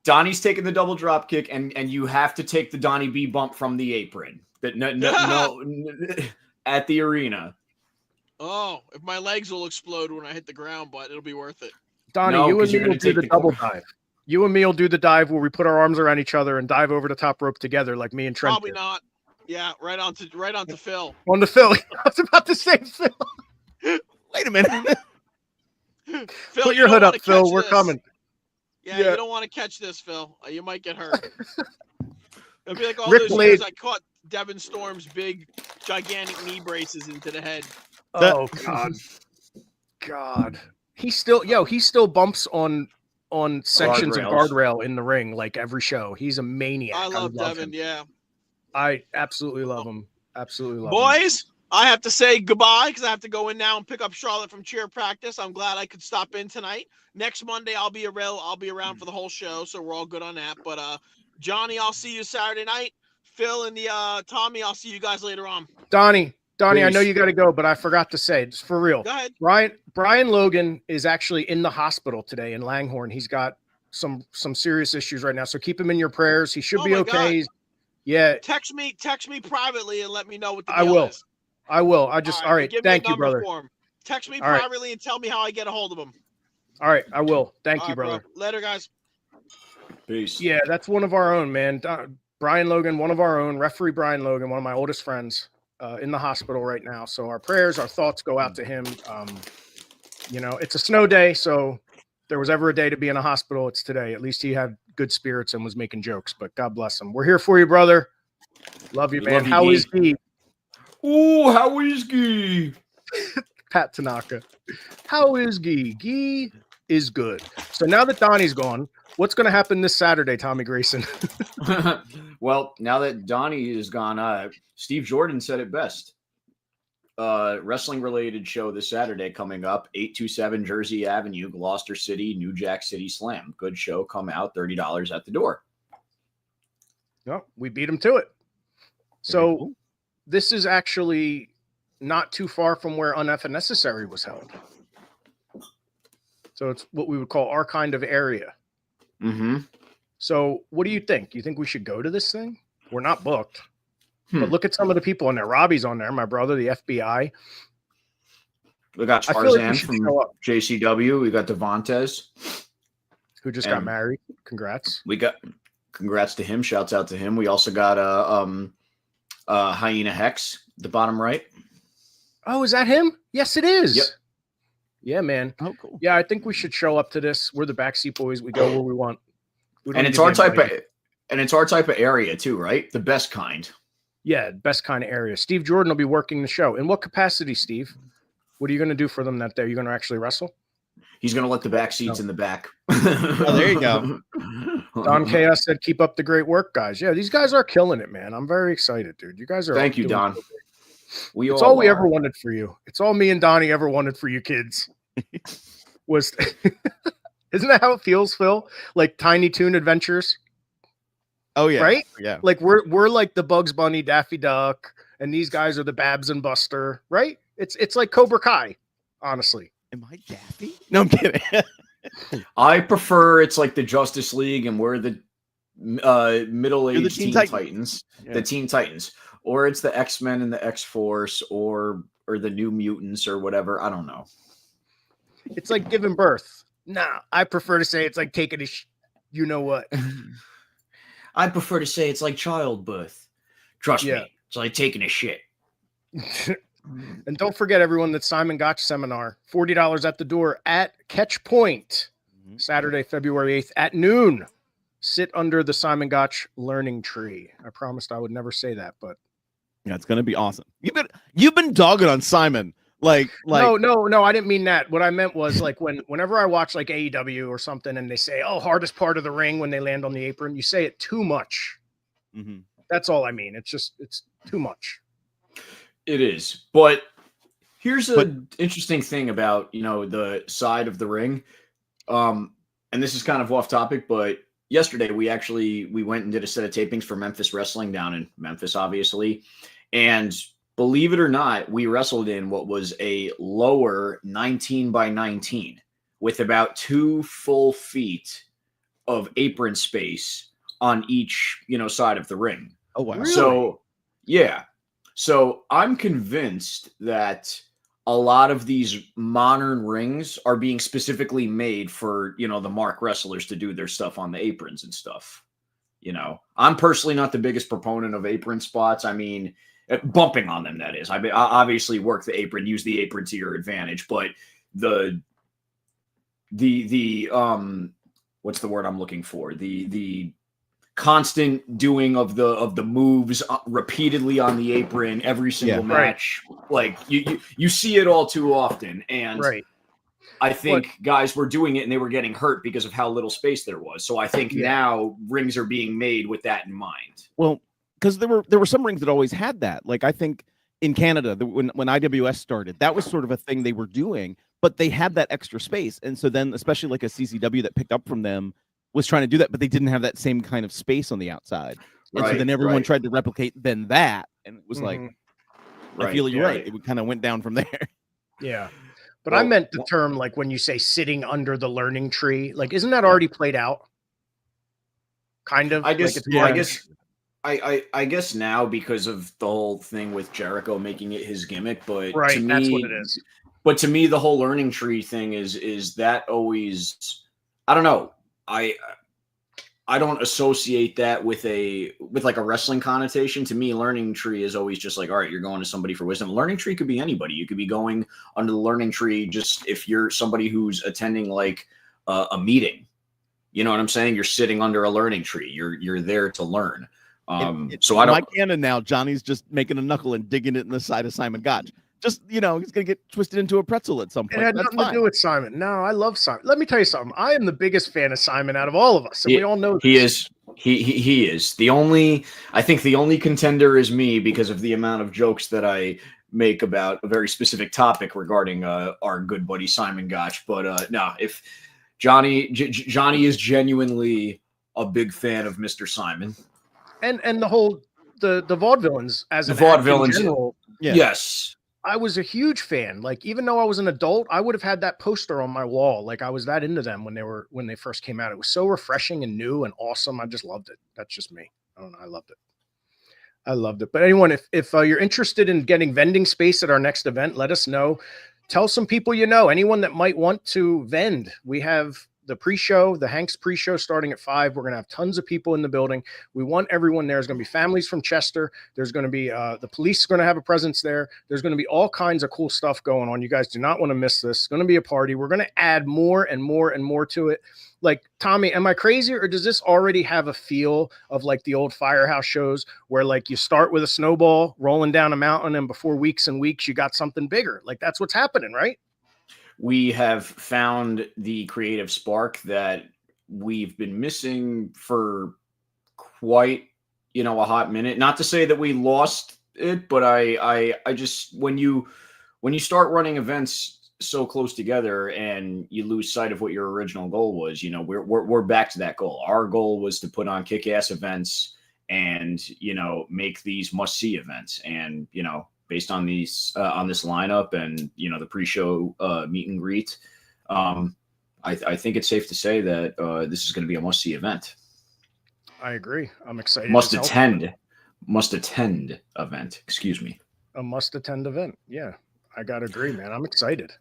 Donnie's taking the double drop kick, and you have to take the Donnie B bump from the apron. That no, at the arena. Oh, if my legs will explode when I hit the ground, but it'll be worth it. Donnie, No, you 'cause and me you're will gonna do take the the double corner. dive. You and me will do the dive where we put our arms around each other and dive over the top rope together like me and Trent Probably did. not. Yeah, right onto Phil. On the Phil. I was about to say Phil. Wait a minute. Phil, Put you your don't hood up, wanna Phil. catch We're this. coming. Yeah, Yeah. you don't want to catch this, Phil. You might get hurt. It'll be like all Rick those Blade- years I caught Devin Storm's big, gigantic knee braces into the head. Oh God. God. He still bumps on sections of Guardrails. guardrail in the ring like every show. He's a maniac. I love Devin. him. Yeah, I absolutely love him. Absolutely love him. boys, I have to say goodbye because I have to go in now and pick up Charlotte from cheer practice. I'm glad I could stop in tonight. Next Monday, I'll be around for the whole show, so we're all good on that. But Johnny, I'll see you Saturday night. Phil and the Tommy, I'll see you guys later on. Donnie, I know Peace. you got to go, but I forgot to say, it's for real. Go ahead. Brian Logan is actually in the hospital today in Langhorne. He's got some serious issues right now, so keep him in your prayers. He should Oh be my okay. God. Yeah, Text me privately and let me know what the I deal will. is. I will. All right. Give me a Thank you, number brother. for him. Text me All right. privately and tell me how I get a hold of him. All right, I will. Thank All you, right, bro. brother. Later, guys. Peace. Yeah, that's one of our own, man. Brian Logan, one of our own, referee Brian Logan, one of my oldest friends, in the hospital right now. So our prayers, our thoughts go out to him. It's a snow day, so if there was ever a day to be in a hospital, it's today. At least he had good spirits and was making jokes, but God bless him. We're here for you, brother. Love you, man. Love you, How Gee. is he? Ooh, how is he? Pat Tanaka. How is Gee? Gee is good. So now that Donnie's gone, what's going to happen this Saturday, Tommy Grayson? Well, now that Donnie is gone, Steve Jordan said it best. Wrestling related show this Saturday coming up, 827 Jersey Avenue, Gloucester City, New Jack City Slam. Good show. Come out, $30 at the door. No, we beat him to it. So this is actually not too far from where Unf and Necessary was held. So it's what we would call our kind of area. Mm-hmm. So what do you think? You think we should go to this thing? We're not booked. But look at some of the people on there. Robbie's on there, my brother, the FBI. We got I feel like we Tarzan should from show up. JCW. We got Devontes. Who just got And- married. Congrats. We got congrats to him. Shouts out to him. We also got Hyena Hex, the bottom right. Oh, is that him? Yes, it is. Yep. Yeah, man. Oh, cool. Yeah, I think we should show up to this. We're the Backseat Boys. We go where we want. We don't And need it's to our be type invited. of area too, right? The best kind. Yeah, best kind of area. Steve Jordan will be working the show. In what capacity, Steve? What are you going to do for them that day? You're going to actually wrestle? He's going to let the back seats in the back. Oh, there you go. Don Chaos said, keep up the great work, guys. Yeah, these guys are killing it, man. I'm very excited, dude. You guys are. Thank you, doing Don. so great. It's all we ever wanted for you. It's all me and Donnie ever wanted for you kids. Was isn't that how it feels, Phil? Like Tiny Toon Adventures. Oh yeah, right? Yeah, Like we're like the Bugs Bunny, Daffy Duck, and these guys are the Babs and Buster, right? It's like Cobra Kai, honestly. Am I Daffy? No, I'm kidding. I prefer it's like the Justice League, and we're the middle-aged Teen Titans, Yeah. the Teen Titans, or it's the X-Men and the X-Force, or the New Mutants, or whatever. I don't know. It's like giving birth. Nah, I prefer to say it's like taking a you know what. I prefer to say it's like childbirth. Trust Yeah. me, it's like taking a shit. And don't forget, everyone, that Simon Gotch seminar, $40 at the door at Catch Point, Saturday, February 8th at noon. Sit under the Simon Gotch learning tree. I promised I would never say that, but yeah, it's gonna be awesome. You've been dogging on Simon. Like no, I didn't mean that. What I meant was like whenever I watch like AEW or something and they say, oh, hardest part of the ring when they land on the apron, you say it too much. Mm-hmm. That's all I mean. It's too much. It is, but here's an interesting thing about the side of the ring, and this is kind of off topic, but yesterday we went and did a set of tapings for Memphis Wrestling down in Memphis, obviously, and believe it or not, we wrestled in what was a lower 19 by 19 with about 2 full feet of apron space on each side of the ring. Oh wow! Really? So yeah. So I'm convinced that a lot of these modern rings are being specifically made for, the mark wrestlers to do their stuff on the aprons and stuff. I'm personally not the biggest proponent of apron spots. I mean, bumping on them, that is. I obviously work the apron, use the apron to your advantage, but the what's the word I'm looking for? The constant doing of the moves repeatedly on the apron every single match. Like you see it all too often. And I think guys were doing it and they were getting hurt because of how little space there was. So I think now rings are being made with that in mind. Well, because there were some rings that always had that. Like I think in Canada, when IWS started, that was sort of a thing they were doing, but they had that extra space. And so then, especially like a CCW that picked up from them, was trying to do that, but they didn't have that same kind of space on the outside. And so then everyone tried to replicate then that. And it was like, I feel you're right. It kind of went down from there. Yeah. But I meant the term, like when you say sitting under the learning tree, like, isn't that already played out? Kind of. I guess, like I guess now because of the whole thing with Jericho making it his gimmick, but to me, that's what it is. But to me, the whole learning tree thing is that always, I don't know. I don't associate that with like a wrestling connotation. To me, learning tree is always just like, all right, you're going to somebody for wisdom. Learning tree could be anybody. You could be going under the learning tree just if you're somebody who's attending like a meeting. You know what I'm saying? You're sitting under a learning tree. You're there to learn. So I don't. My canon now, Johnny's just making a knuckle and digging it in the side of Simon Gotch. Just, he's going to get twisted into a pretzel at some point. It had nothing to do with Simon. No, I love Simon. Let me tell you something. I am the biggest fan of Simon out of all of us. And we all know this. He is. He is. I think the only contender is me because of the amount of jokes that I make about a very specific topic regarding our good buddy Simon Gotch. But no, if Johnny is genuinely a big fan of Mr. Simon. And the whole the vaudevillains as the an act vaudevillains in general. Yeah. Yes. I was a huge fan. Like, even though I was an adult, I would have had that poster on my wall. Like, I was that into them when they first came out. It was so refreshing and new and awesome. I just loved it. That's just me. I don't know. I loved it. But anyone, if you're interested in getting vending space at our next event, let us know. Tell some people anyone that might want to vend. We have the pre-show, the Hanks pre-show starting at 5. We're going to have tons of people in the building. We want everyone there. There's going to be families from Chester. There's going to be the police are going to have a presence there. There's going to be all kinds of cool stuff going on. You guys do not want to miss this. It's going to be a party. We're going to add more and more and more to it. Like, Tommy, am I crazy, or does this already have a feel of like the old Firehouse shows where like you start with a snowball rolling down a mountain and before weeks and weeks you got something bigger? Like, that's what's happening, right? We have found the creative spark that we've been missing for quite, a hot minute. Not to say that we lost it, but I just when you start running events so close together and you lose sight of what your original goal was, we're back to that goal. Our goal was to put on kick-ass events and make these must-see events, and based on these on this lineup and the pre-show meet and greet, I think it's safe to say that this is going to be a must-see event. I agree. I'm excited. Must attend event. Excuse me. A must attend event. Yeah, I gotta agree, man. I'm excited.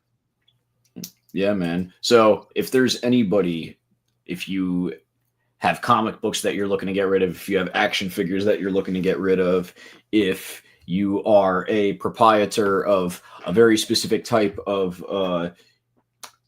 Yeah, man. So if there's anybody, if you have comic books that you're looking to get rid of, if you have action figures that you're looking to get rid of, if you are a proprietor of a very specific type of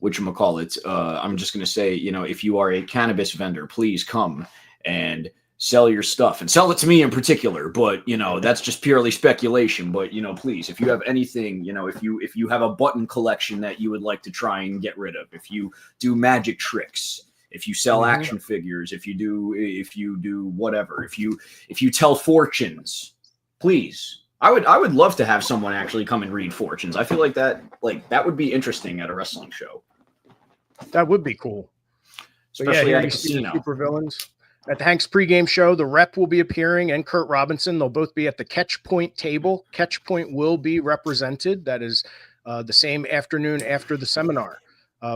whatchamacallit, I'm just going to say, if you are a cannabis vendor, please come and sell your stuff and sell it to me in particular. But, that's just purely speculation. But, please, if you have anything, if you have a button collection that you would like to try and get rid of, if you do magic tricks, if you sell action figures, if you do whatever, if you tell fortunes, please. I would love to have someone actually come and read fortunes. I feel like that would be interesting at a wrestling show. That would be cool. Especially at a casino. Super villains. At the Hank's pregame show, the Rep will be appearing and Kurt Robinson. They'll both be at the Catch Point table. Catch Point will be represented. That is the same afternoon after the seminar.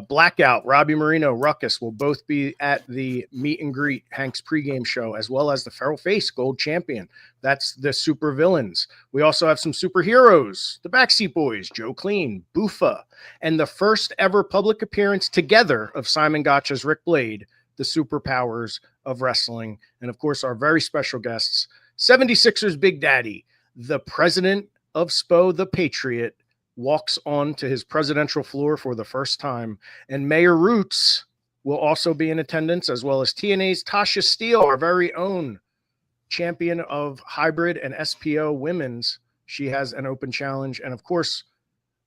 Blackout, Robbie Marino, Ruckus will both be at the meet and greet Hank's pregame show, as well as the Feral Face Gold Champion. That's the super villains. We also have some superheroes, the Backseat Boys, Joe Clean, Boofa, and the first ever public appearance together of Simon Gotcha's Rick Blade, the superpowers of wrestling. And of course, our very special guests, 76ers Big Daddy, the president of SPO, the Patriot, walks on to his presidential floor for the first time. And Mayor Roots will also be in attendance, as well as TNA's Tasha Steele, our very own champion of hybrid and SPO women's. She has an open challenge. And of course,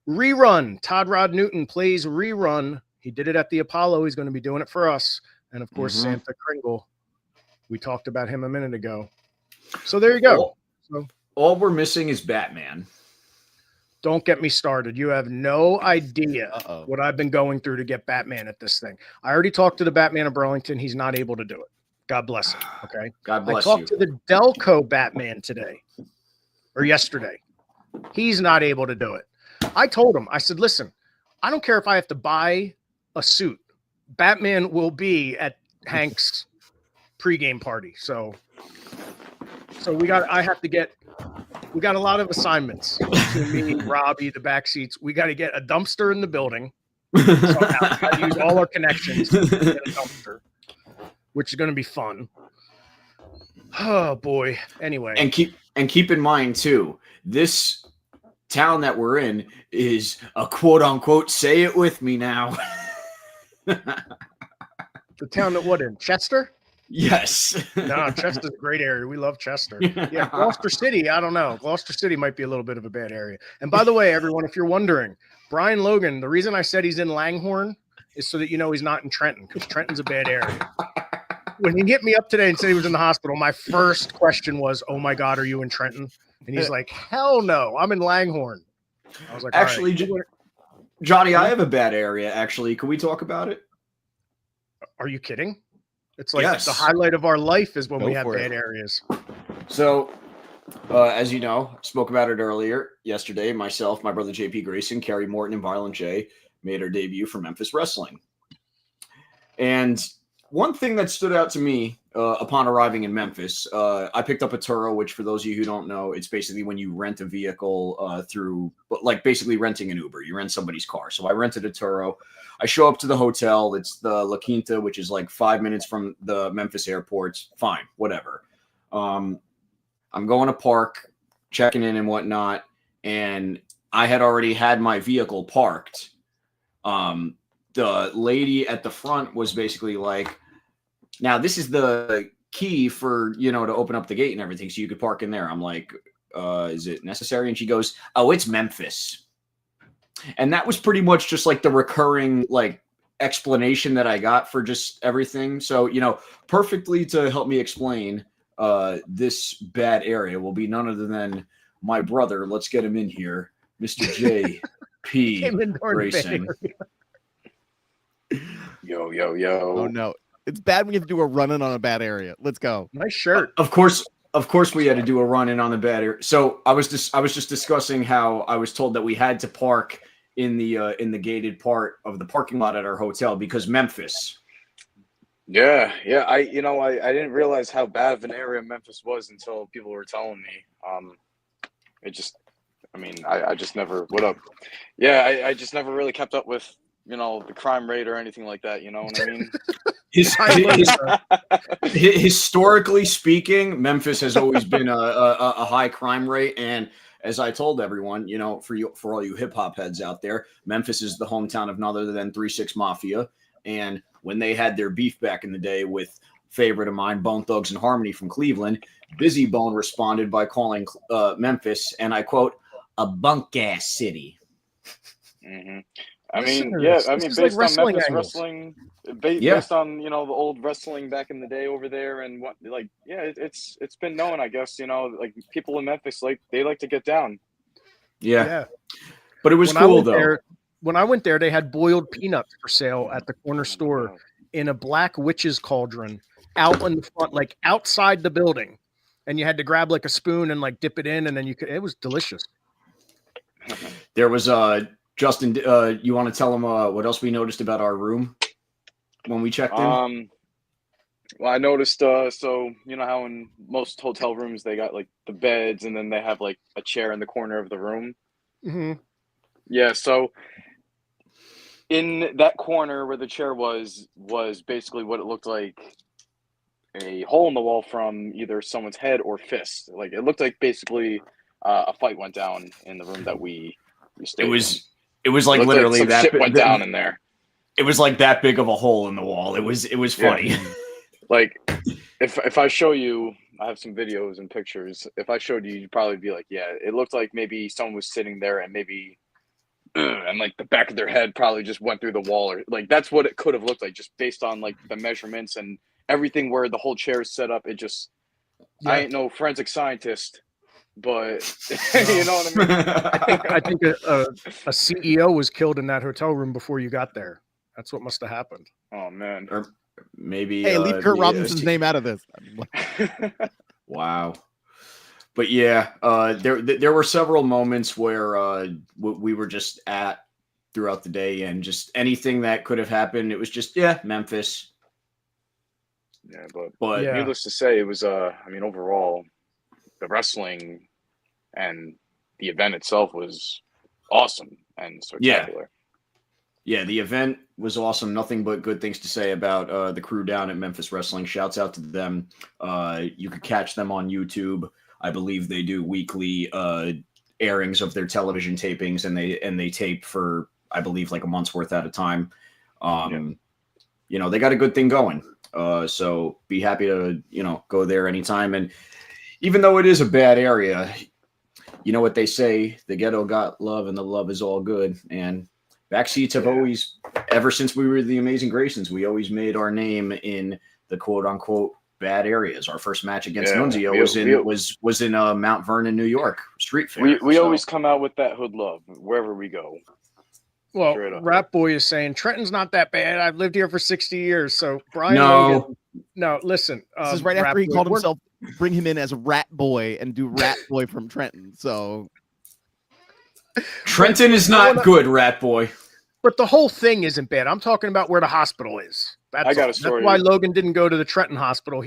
Rerun. Todd Rod Newton plays Rerun. He did it at the Apollo. He's going to be doing it for us. And of course, Santa Kringle. We talked about him a minute ago. So there you go. All we're missing is Batman. Don't get me started. You have no idea what I've been going through to get Batman at this thing. I already talked to the Batman of Burlington. He's not able to do it. God bless him. Okay. God bless you. I talked to the Delco Batman today or yesterday. He's not able to do it. I told him, I said, listen, I don't care if I have to buy a suit. Batman will be at Hank's pregame party. So we got a lot of assignments between me, Robbie, the Backseats. We got to get a dumpster in the building. I use all our connections to get a dumpster, which is going to be fun. Oh boy. Anyway, and keep in mind too, this town that we're in is a quote unquote, say it with me now. The town that what in Chester? Yes. No, Chester's a great area. We love Chester. Yeah, Gloucester City, I don't know. Gloucester City might be a little bit of a bad area. And by the way, everyone, if you're wondering, Brian Logan, the reason I said he's in Langhorne is so that he's not in Trenton, because Trenton's a bad area. When he hit me up today and said he was in the hospital, my first question was, oh my God, are you in Trenton? And he's like, hell no, I'm in Langhorne. I was like, actually, right. Johnny, I have a bad area, actually. Can we talk about it? Are you kidding? It's like the highlight of our life is when we have bad areas. So, as you know, spoke about it earlier yesterday. Myself, my brother JP Grayson, Kerry Morton, and Violent J made our debut for Memphis Wrestling. And one thing that stood out to me upon arriving in Memphis, I picked up a Turo, which for those of you who don't know, it's basically when you rent a vehicle basically renting an Uber. You rent somebody's car. So I rented a Turo. I show up to the hotel. It's the La Quinta, which is like 5 minutes from the Memphis airport. Fine, whatever. I'm going to park, checking in and whatnot, and I had already had my vehicle parked. The lady at the front was basically like, now this is the key for, to open up the gate and everything, so you could park in there. I'm like, is it necessary? And she goes, oh, it's Memphis. And that was pretty much just like the recurring explanation that I got for just everything. So, perfectly to help me explain this bad area will be none other than my brother. Let's get him in here, Mr. J.P. Came in during the Racing. Yo. Oh no, it's bad when you have to do a run-in on a bad area. Let's go. Nice shirt. Of course, we had to do a run-in on the bad area. So I was just discussing how I was told that we had to park in the gated part of the parking lot at our hotel because Memphis. Yeah. I didn't realize how bad of an area Memphis was until people were telling me. I just never what up. Yeah, I just never really kept up with the crime rate or anything like that. You know what I mean? Historically speaking, Memphis has always been a high crime rate, and as I told everyone, for all you hip hop heads out there, Memphis is the hometown of none other than 3-6 Mafia, and when they had their beef back in the day with favorite of mine, Bone Thugs and Harmony from Cleveland, Busy Bone responded by calling Memphis, and I quote, a bunk ass city. Mm-hmm. Based on Memphis wrestling, based on the old wrestling back in the day over there, and it's been known, I guess, people in Memphis they like to get down. Yeah. But it was cool though. When I went there, they had boiled peanuts for sale at the corner store in a black witch's cauldron out in the front, like outside the building, and you had to grab like a spoon and like dip it in, and then it was delicious. There was Justin, you want to tell them what else we noticed about our room when we checked in? Well, I noticed, so how in most hotel rooms they got like the beds and then they have like a chair in the corner of the room. Mm-hmm. Yeah, so in that corner where the chair was basically what it looked like a hole in the wall from either someone's head or fist. Like it looked like basically a fight went down in the room that we stayed in. It was like literally that shit went down in there. It was like that big of a hole in the wall. It was funny. Yeah. Like if I show you, I have some videos and pictures. If I showed you, you'd probably be like, yeah, it looked like maybe someone was sitting there and maybe and like the back of their head probably just went through the wall, or like that's what it could have looked like just based on like the measurements and everything where the whole chair is set up. It just I ain't no forensic scientist, but you know what I mean? I think a CEO was killed in that hotel room before you got there. That's what must have happened. Oh man. Or maybe leave Kurt Robinson's name out of this. Wow. But yeah, there were several moments where we were just at throughout the day, and just anything that could have happened, it was just Memphis. Yeah, but needless to say, it was overall the wrestling and the event itself was awesome and spectacular. Yeah, the event was awesome. Nothing but good things to say about the crew down at Memphis Wrestling. Shouts out to them. You could catch them on YouTube. I believe they do weekly airings of their television tapings, and they tape for, I believe, like a month's worth at a time. They got a good thing going. So be happy to, go there anytime. And even though it is a bad area, you know what they say, the ghetto got love and the love is all good. And Backseats have always, ever since we were the Amazing Graysons, we always made our name in the quote unquote bad areas. Our first match against Nunzio was in Mount Vernon, New York street fair. We always come out with that hood love wherever we go. Well, Rap Boy is saying Trenton's not that bad. I've lived here for 60 years. So Brian, no, listen. This is right after he called himself. Bring him in as Rat Boy and do Rat Boy from Trenton. So Trenton is not good, Rat Boy. But the whole thing isn't bad. I'm talking about where the hospital is. I got a story. That's why Logan didn't go to the Trenton hospital.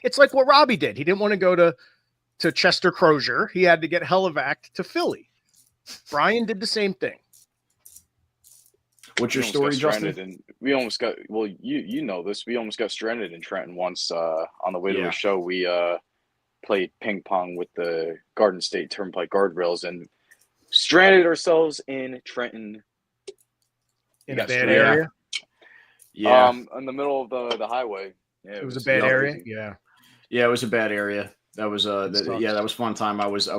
It's like what Robbie did. He didn't want to go to Chester Crozier. He had to get Helivac'd to Philly. Brian did the same thing. What's your story, Justin? We almost got, you know this. We almost got stranded in Trenton once on the way to a show. We played ping pong with the Garden State Turnpike guardrails and stranded ourselves in Trenton. In a bad area? Yeah. In the middle of the highway. Yeah, it was a bad area? Yeah. Yeah, it was a bad area. That was that was fun time. I was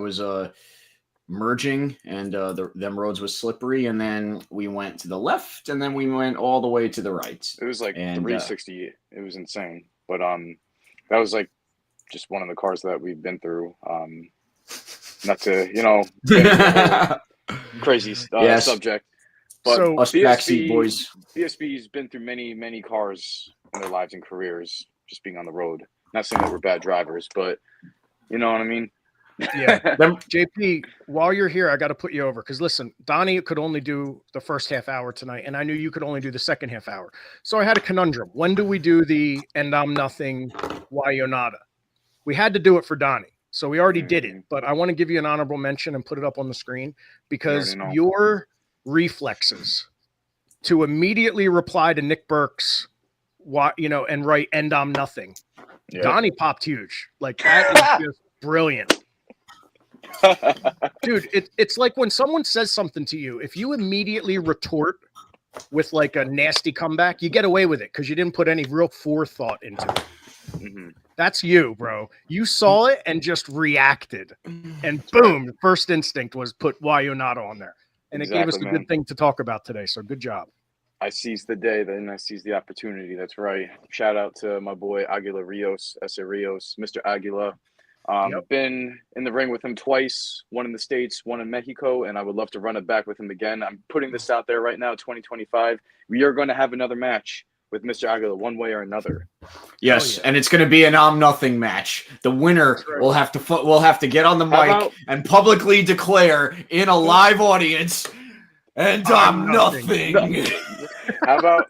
merging, and them roads was slippery, and then we went to the left, and then we went all the way to the right. It was like 360. It was insane. But that was like just one of the cars that we've been through. not to, you know, get into the whole crazy subject. But So- Us backseat boys. BSB's been through many cars in their lives and careers, just being on the road. Not saying that we're bad drivers, but you know what I mean? Yeah. JP, while you're here, I got to put you over because listen, Donnie could only do the first half hour tonight, and I knew you could only do the second half hour. So I had a conundrum. When do we do the "And I'm Nothing, Why You're Nada"? We had to do it for Donnie, so we already did it. But I want to give you an honorable mention and put it up on the screen because your reflexes to immediately reply to Nick Burke's, and write "And I'm Nothing." Yeah. Donnie popped huge. Like that is just brilliant. Dude, it's like when someone says something to you, if you immediately retort with like a nasty comeback, you get away with it because you didn't put any real forethought into it. Mm-hmm. That's you, bro. You saw it and just reacted. And boom, the first instinct was put "Why You're Not" on there. And it gave us a good thing to talk about today. So good job. I seized the day, then I seized the opportunity. That's right. Shout out to my boy Aguila Rios, S.A. Rios, Mr. Aguila. Been in the ring with him twice, one in the States, one in Mexico, and I would love to run it back with him again. I'm putting this out there right now, 2025. We are going to have another match with Mr. Aguila one way or another. Yes, and it's going to be an I'm Nothing match. The winner will have to get on the mic and publicly declare in a live audience, and I'm nothing. How about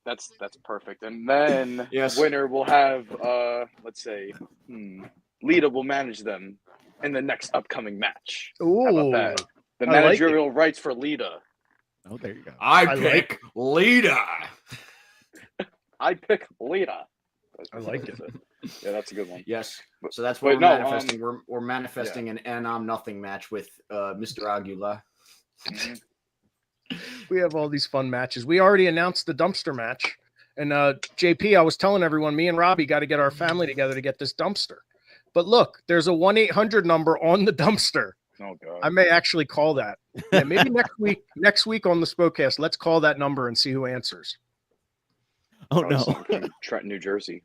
that's perfect. And then winner will have let's say Lita will manage them in the next upcoming match. Ooh, how about that? The managerial rights for Lita. Oh, there you go. I pick Lita. I pick Lita. I like it. Yeah, that's a good one. Yes. So that's what we're manifesting. We're manifesting an "And I'm Nothing" match with Mr. Aguila. We have all these fun matches. We already announced the dumpster match. And JP, I was telling everyone, me and Robbie got to get our family together to get this dumpster. But look, there's a 1-800 number on the dumpster. Oh God. I may actually call that. Yeah, maybe next week on the SPOcast, let's call that number and see who answers. Oh no. Trenton, New Jersey.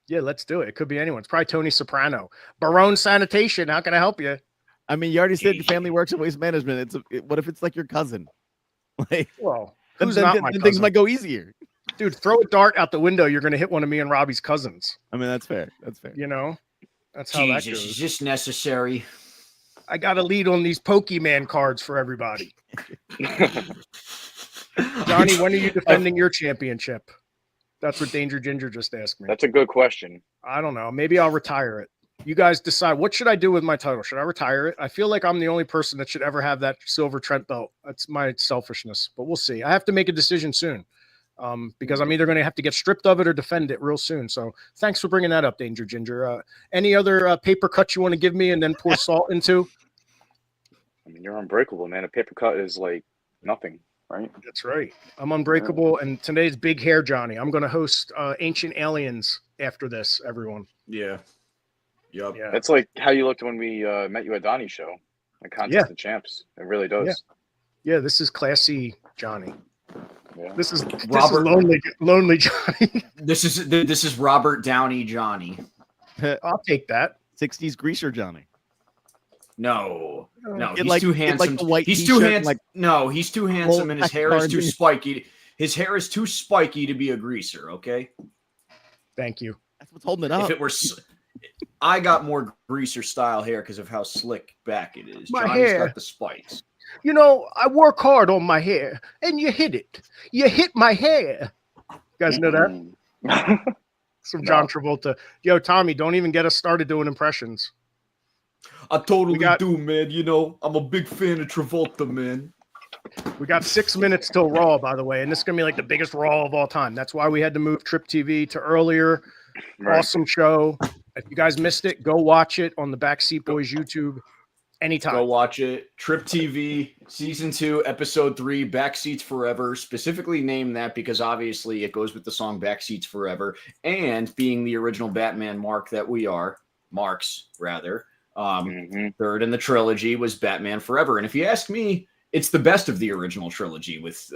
Yeah, let's do it. It could be anyone. It's probably Tony Soprano. Barone Sanitation. How can I help you? I mean, you already said your family works in waste management. What if it's like your cousin? Like, well, then things might go easier. Dude, throw a dart out the window. You're going to hit one of me and Robbie's cousins. I mean, that's fair. That's fair. You know, that's how that goes. It's just necessary. I got to lead on these Pokemon cards for everybody. Johnny, when are you defending your championship? That's what Danger Ginger just asked me. That's a good question. I don't know. Maybe I'll retire it. You guys decide. What should I do with my title? Should I retire it? I feel like I'm the only person that should ever have that silver Trent belt. That's my selfishness, but we'll see. I have to make a decision soon because I'm either going to have to get stripped of it or defend it real soon. So thanks for bringing that up, Danger Ginger. Any other paper cuts you want to give me and then pour salt into? I mean, you're unbreakable, man. A paper cut is like nothing, right? That's right. I'm unbreakable. And today's big hair, Johnny. I'm going to host Ancient Aliens after this, everyone. Yeah. Yep. Yeah. It's like how you looked when we met you at Donnie's show, the Contest of Champs. It really does. Yeah, this is classy Johnny. Yeah. This is Robert. lonely Johnny. This is Robert Downey Johnny. I'll take that. 60s greaser Johnny. No, Get he's too handsome. Like the white he's too handsome. like he's too handsome, and his hair is too spiky. His hair is too spiky to be a greaser. Okay. Thank you. That's what's holding it up. If it were, I got more greaser style hair because of how slick back it is. My Johnny's hair. got the spikes. You know, I work hard on my hair, and you hit it. You hit my hair. You guys know that? From John Travolta. Yo, Tommy, don't even get us started doing impressions. I totally do, man. You know, I'm a big fan of Travolta, man. We got 6 minutes till Raw, by the way, and this is going to be like the biggest Raw of all time. That's why we had to move Trip TV to earlier. Right. Awesome show. If you guys missed it, go watch it on the Backseat Boys YouTube anytime. Go watch it. Trip TV, Season 2, Episode 3, Backseats Forever. Specifically named that because obviously it goes with the song Backseats Forever. And being the original Batman Mark that we are, Marks, rather, third in the trilogy was Batman Forever. And if you ask me, it's the best of the original trilogy with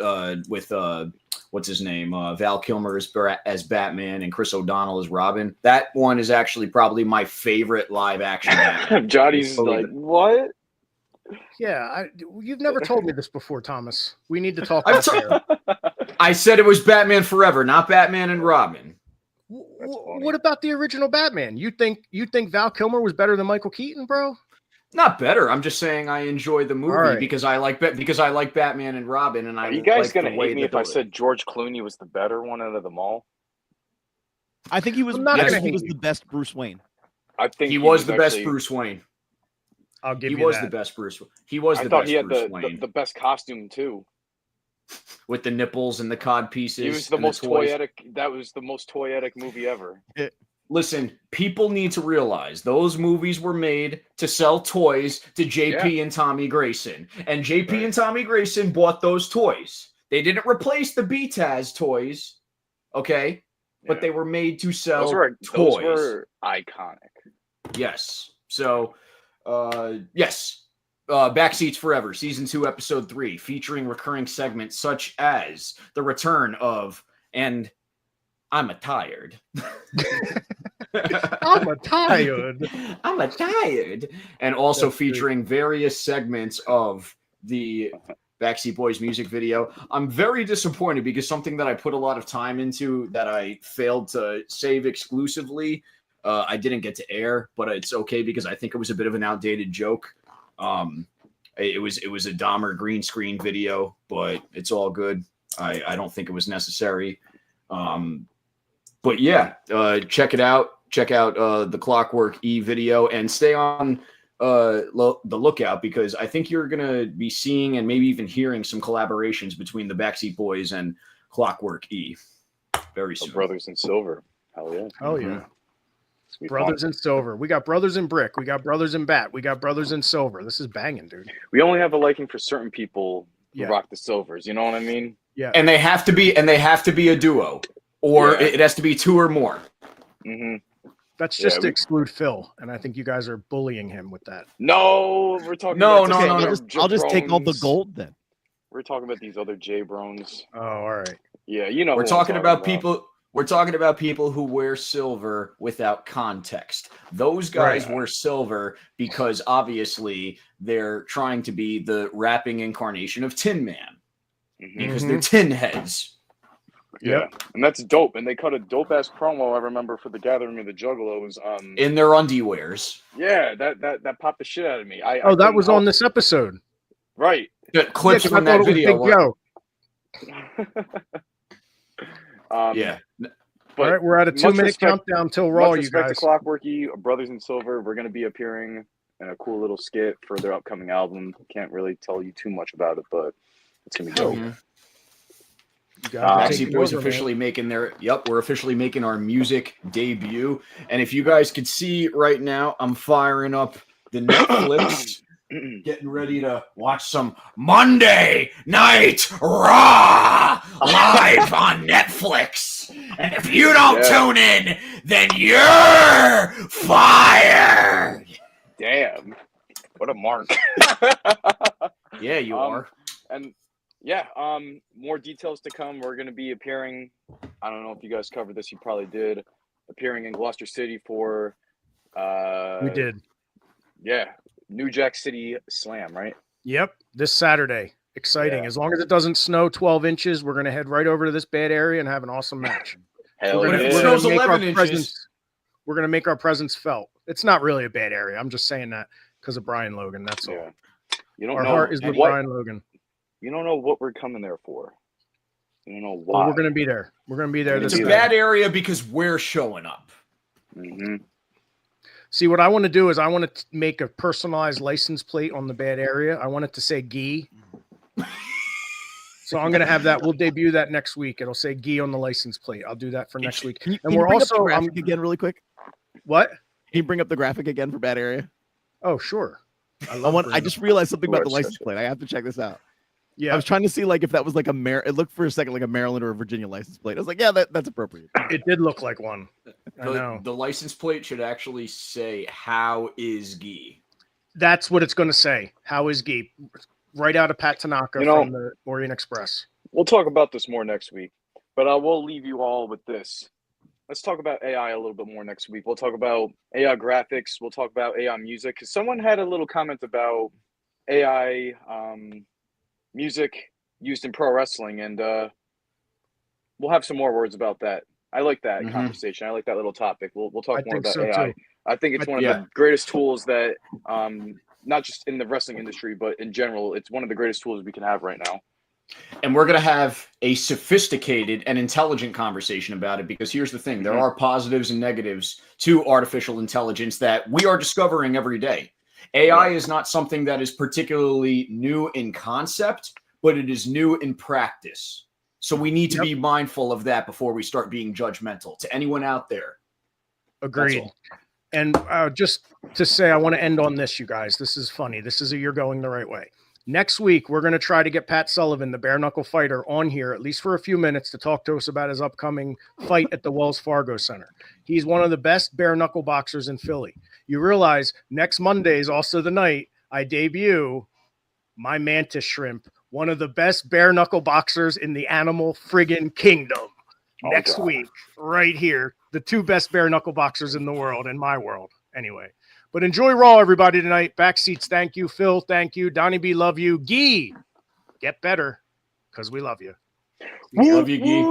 what's his name? Val Kilmer as Batman and Chris O'Donnell as Robin. That one is actually probably my favorite live action. Johnny's like, what? Yeah, you've never told me this before, Thomas. We need to talk. I said it was Batman Forever, not Batman and Robin. What about the original Batman? You think Val Kilmer was better than Michael Keaton, bro? Not better. I'm just saying I enjoy the movie because I like Batman and Robin, and Are you guys gonna hate me if I said George Clooney was the better one out of them all? I think he was. He was the best Bruce Wayne. I think he was the best Bruce Wayne. I'll give you that. He was the best Bruce. He was the best. I thought he had the best costume too, with the nipples and the cod pieces. He was the most toyetic. That was the most toyetic movie ever. Listen, people need to realize those movies were made to sell toys to JP and Tommy Grayson. And JP and Tommy Grayson bought those toys. They didn't replace the BTAS toys, okay? But they were made to sell toys. Those were iconic. Yes. So, yes. Backseats Forever, Season 2, Episode 3, featuring recurring segments such as the return of and I'm a tired. I'm a tired. I'm a tired. And also featuring various segments of the Backseat Boys music video. I'm very disappointed because something that I put a lot of time into that I failed to save exclusively, I didn't get to air, but it's okay because I think it was a bit of an outdated joke. It was a Dahmer green screen video, but it's all good. I don't think it was necessary. But yeah, check it out. Check out the Clockwork E video and stay on the lookout because I think you're going to be seeing and maybe even hearing some collaborations between the Backseat Boys and Clockwork E very soon. Brothers in Silver. Hell yeah. Oh, yeah. Brothers in Silver. We got Brothers in Brick. We got Brothers in Bat. We got Brothers in Silver. This is banging, dude. We only have a liking for certain people who rock the silvers. You know what I mean? Yeah. And they have to be a duo. Or it has to be two or more. Mm-hmm. That's just to exclude Phil, and I think you guys are bullying him with that. No, we're talking. No. I'll just take all the gold then. We're talking about these other J-Brones. Oh, all right. Yeah, you know. We're talking about people. We're talking about people who wear silver without context. Those guys wear silver because obviously they're trying to be the rapping incarnation of Tin Man because they're tin heads. Yeah, and that's dope. And they cut a dope-ass promo, I remember, for the Gathering of the Juggalos. In their underwears. Yeah, that popped the shit out of me. That was on this episode. Right. The clips from that video. Yeah. But all right, we're at a 2-minute countdown till Raw, you guys. To Clockwork E, Brothers in Silver, we're going to be appearing in a cool little skit for their upcoming album. Can't really tell you too much about it, but it's going to be dope. Backseat Boys officially making we're officially making our music debut. And if you guys could see right now, I'm firing up the Netflix, getting ready to watch some Monday Night Raw live on Netflix. And if you don't tune in, then you're fired. Damn. What a mark. Yeah, you are. And yeah, more details to come. We're going to be appearing, I don't know if you guys covered this, you probably did, appearing in Gloucester City for... we did. Yeah, New Jack City Slam, right? Yep, this Saturday. Exciting. As long as it doesn't snow 12 inches, we're going to head right over to this bad area and have an awesome match. Hell yeah. It snows 11 inches. We're going to make our presence felt. It's not really a bad area. I'm just saying that because of Brian Logan, that's all. You don't our know heart is with Brian Logan. You don't know what we're coming there for. You don't know why. Well, we're going to be there. We're going to be there. It's a bad area because we're showing up. Mm-hmm. See, what I want to do is I want to make a personalized license plate on the bad area. I want it to say Gee. So I'm going to have that. We'll debut that next week. It'll say Gee on the license plate. I'll do that for next week. Can we're bring also up the graphic again really quick. What? Can you bring up the graphic again for bad area? Oh, sure. I just realized something about the license plate. I have to check this out. Yeah, I was trying to see like if that was like it looked for a second like a Maryland or a Virginia license plate. I was like, yeah, that's appropriate. It did look like one. I know. The license plate should actually say "How is Gee." That's what it's going to say. How is Gee? Right out of Pat Tanaka from the Orient Express. We'll talk about this more next week. But I will leave you all with this. Let's talk about AI a little bit more next week. We'll talk about AI graphics. We'll talk about AI music. Because someone had a little comment about AI music used in pro wrestling, and we'll have some more words about that. I like that conversation. I like that little topic. We'll talk more about AI. Too. I think it's one of the greatest tools that, not just in the wrestling industry, but in general, it's one of the greatest tools we can have right now. And we're going to have a sophisticated and intelligent conversation about it, because here's the thing. There are positives and negatives to artificial intelligence that we are discovering every day. AI is not something that is particularly new in concept, but it is new in practice. So we need to be mindful of that before we start being judgmental. To anyone out there. Agreed. And just to say, I want to end on this, you guys. This is funny. This is you're going the right way. Next week, we're going to try to get Pat Sullivan, the bare knuckle fighter, on here, at least for a few minutes, to talk to us about his upcoming fight at the Wells Fargo Center. He's one of the best bare knuckle boxers in Philly. You realize next Monday is also the night I debut my mantis shrimp, one of the best bare knuckle boxers in the animal friggin' kingdom. Next week, right here, the two best bare knuckle boxers in the world, in my world, anyway. But enjoy Raw, everybody, tonight. Backseats, thank you. Phil, thank you. Donnie B, love you. Gee, get better, because we love you. Love you, Gee.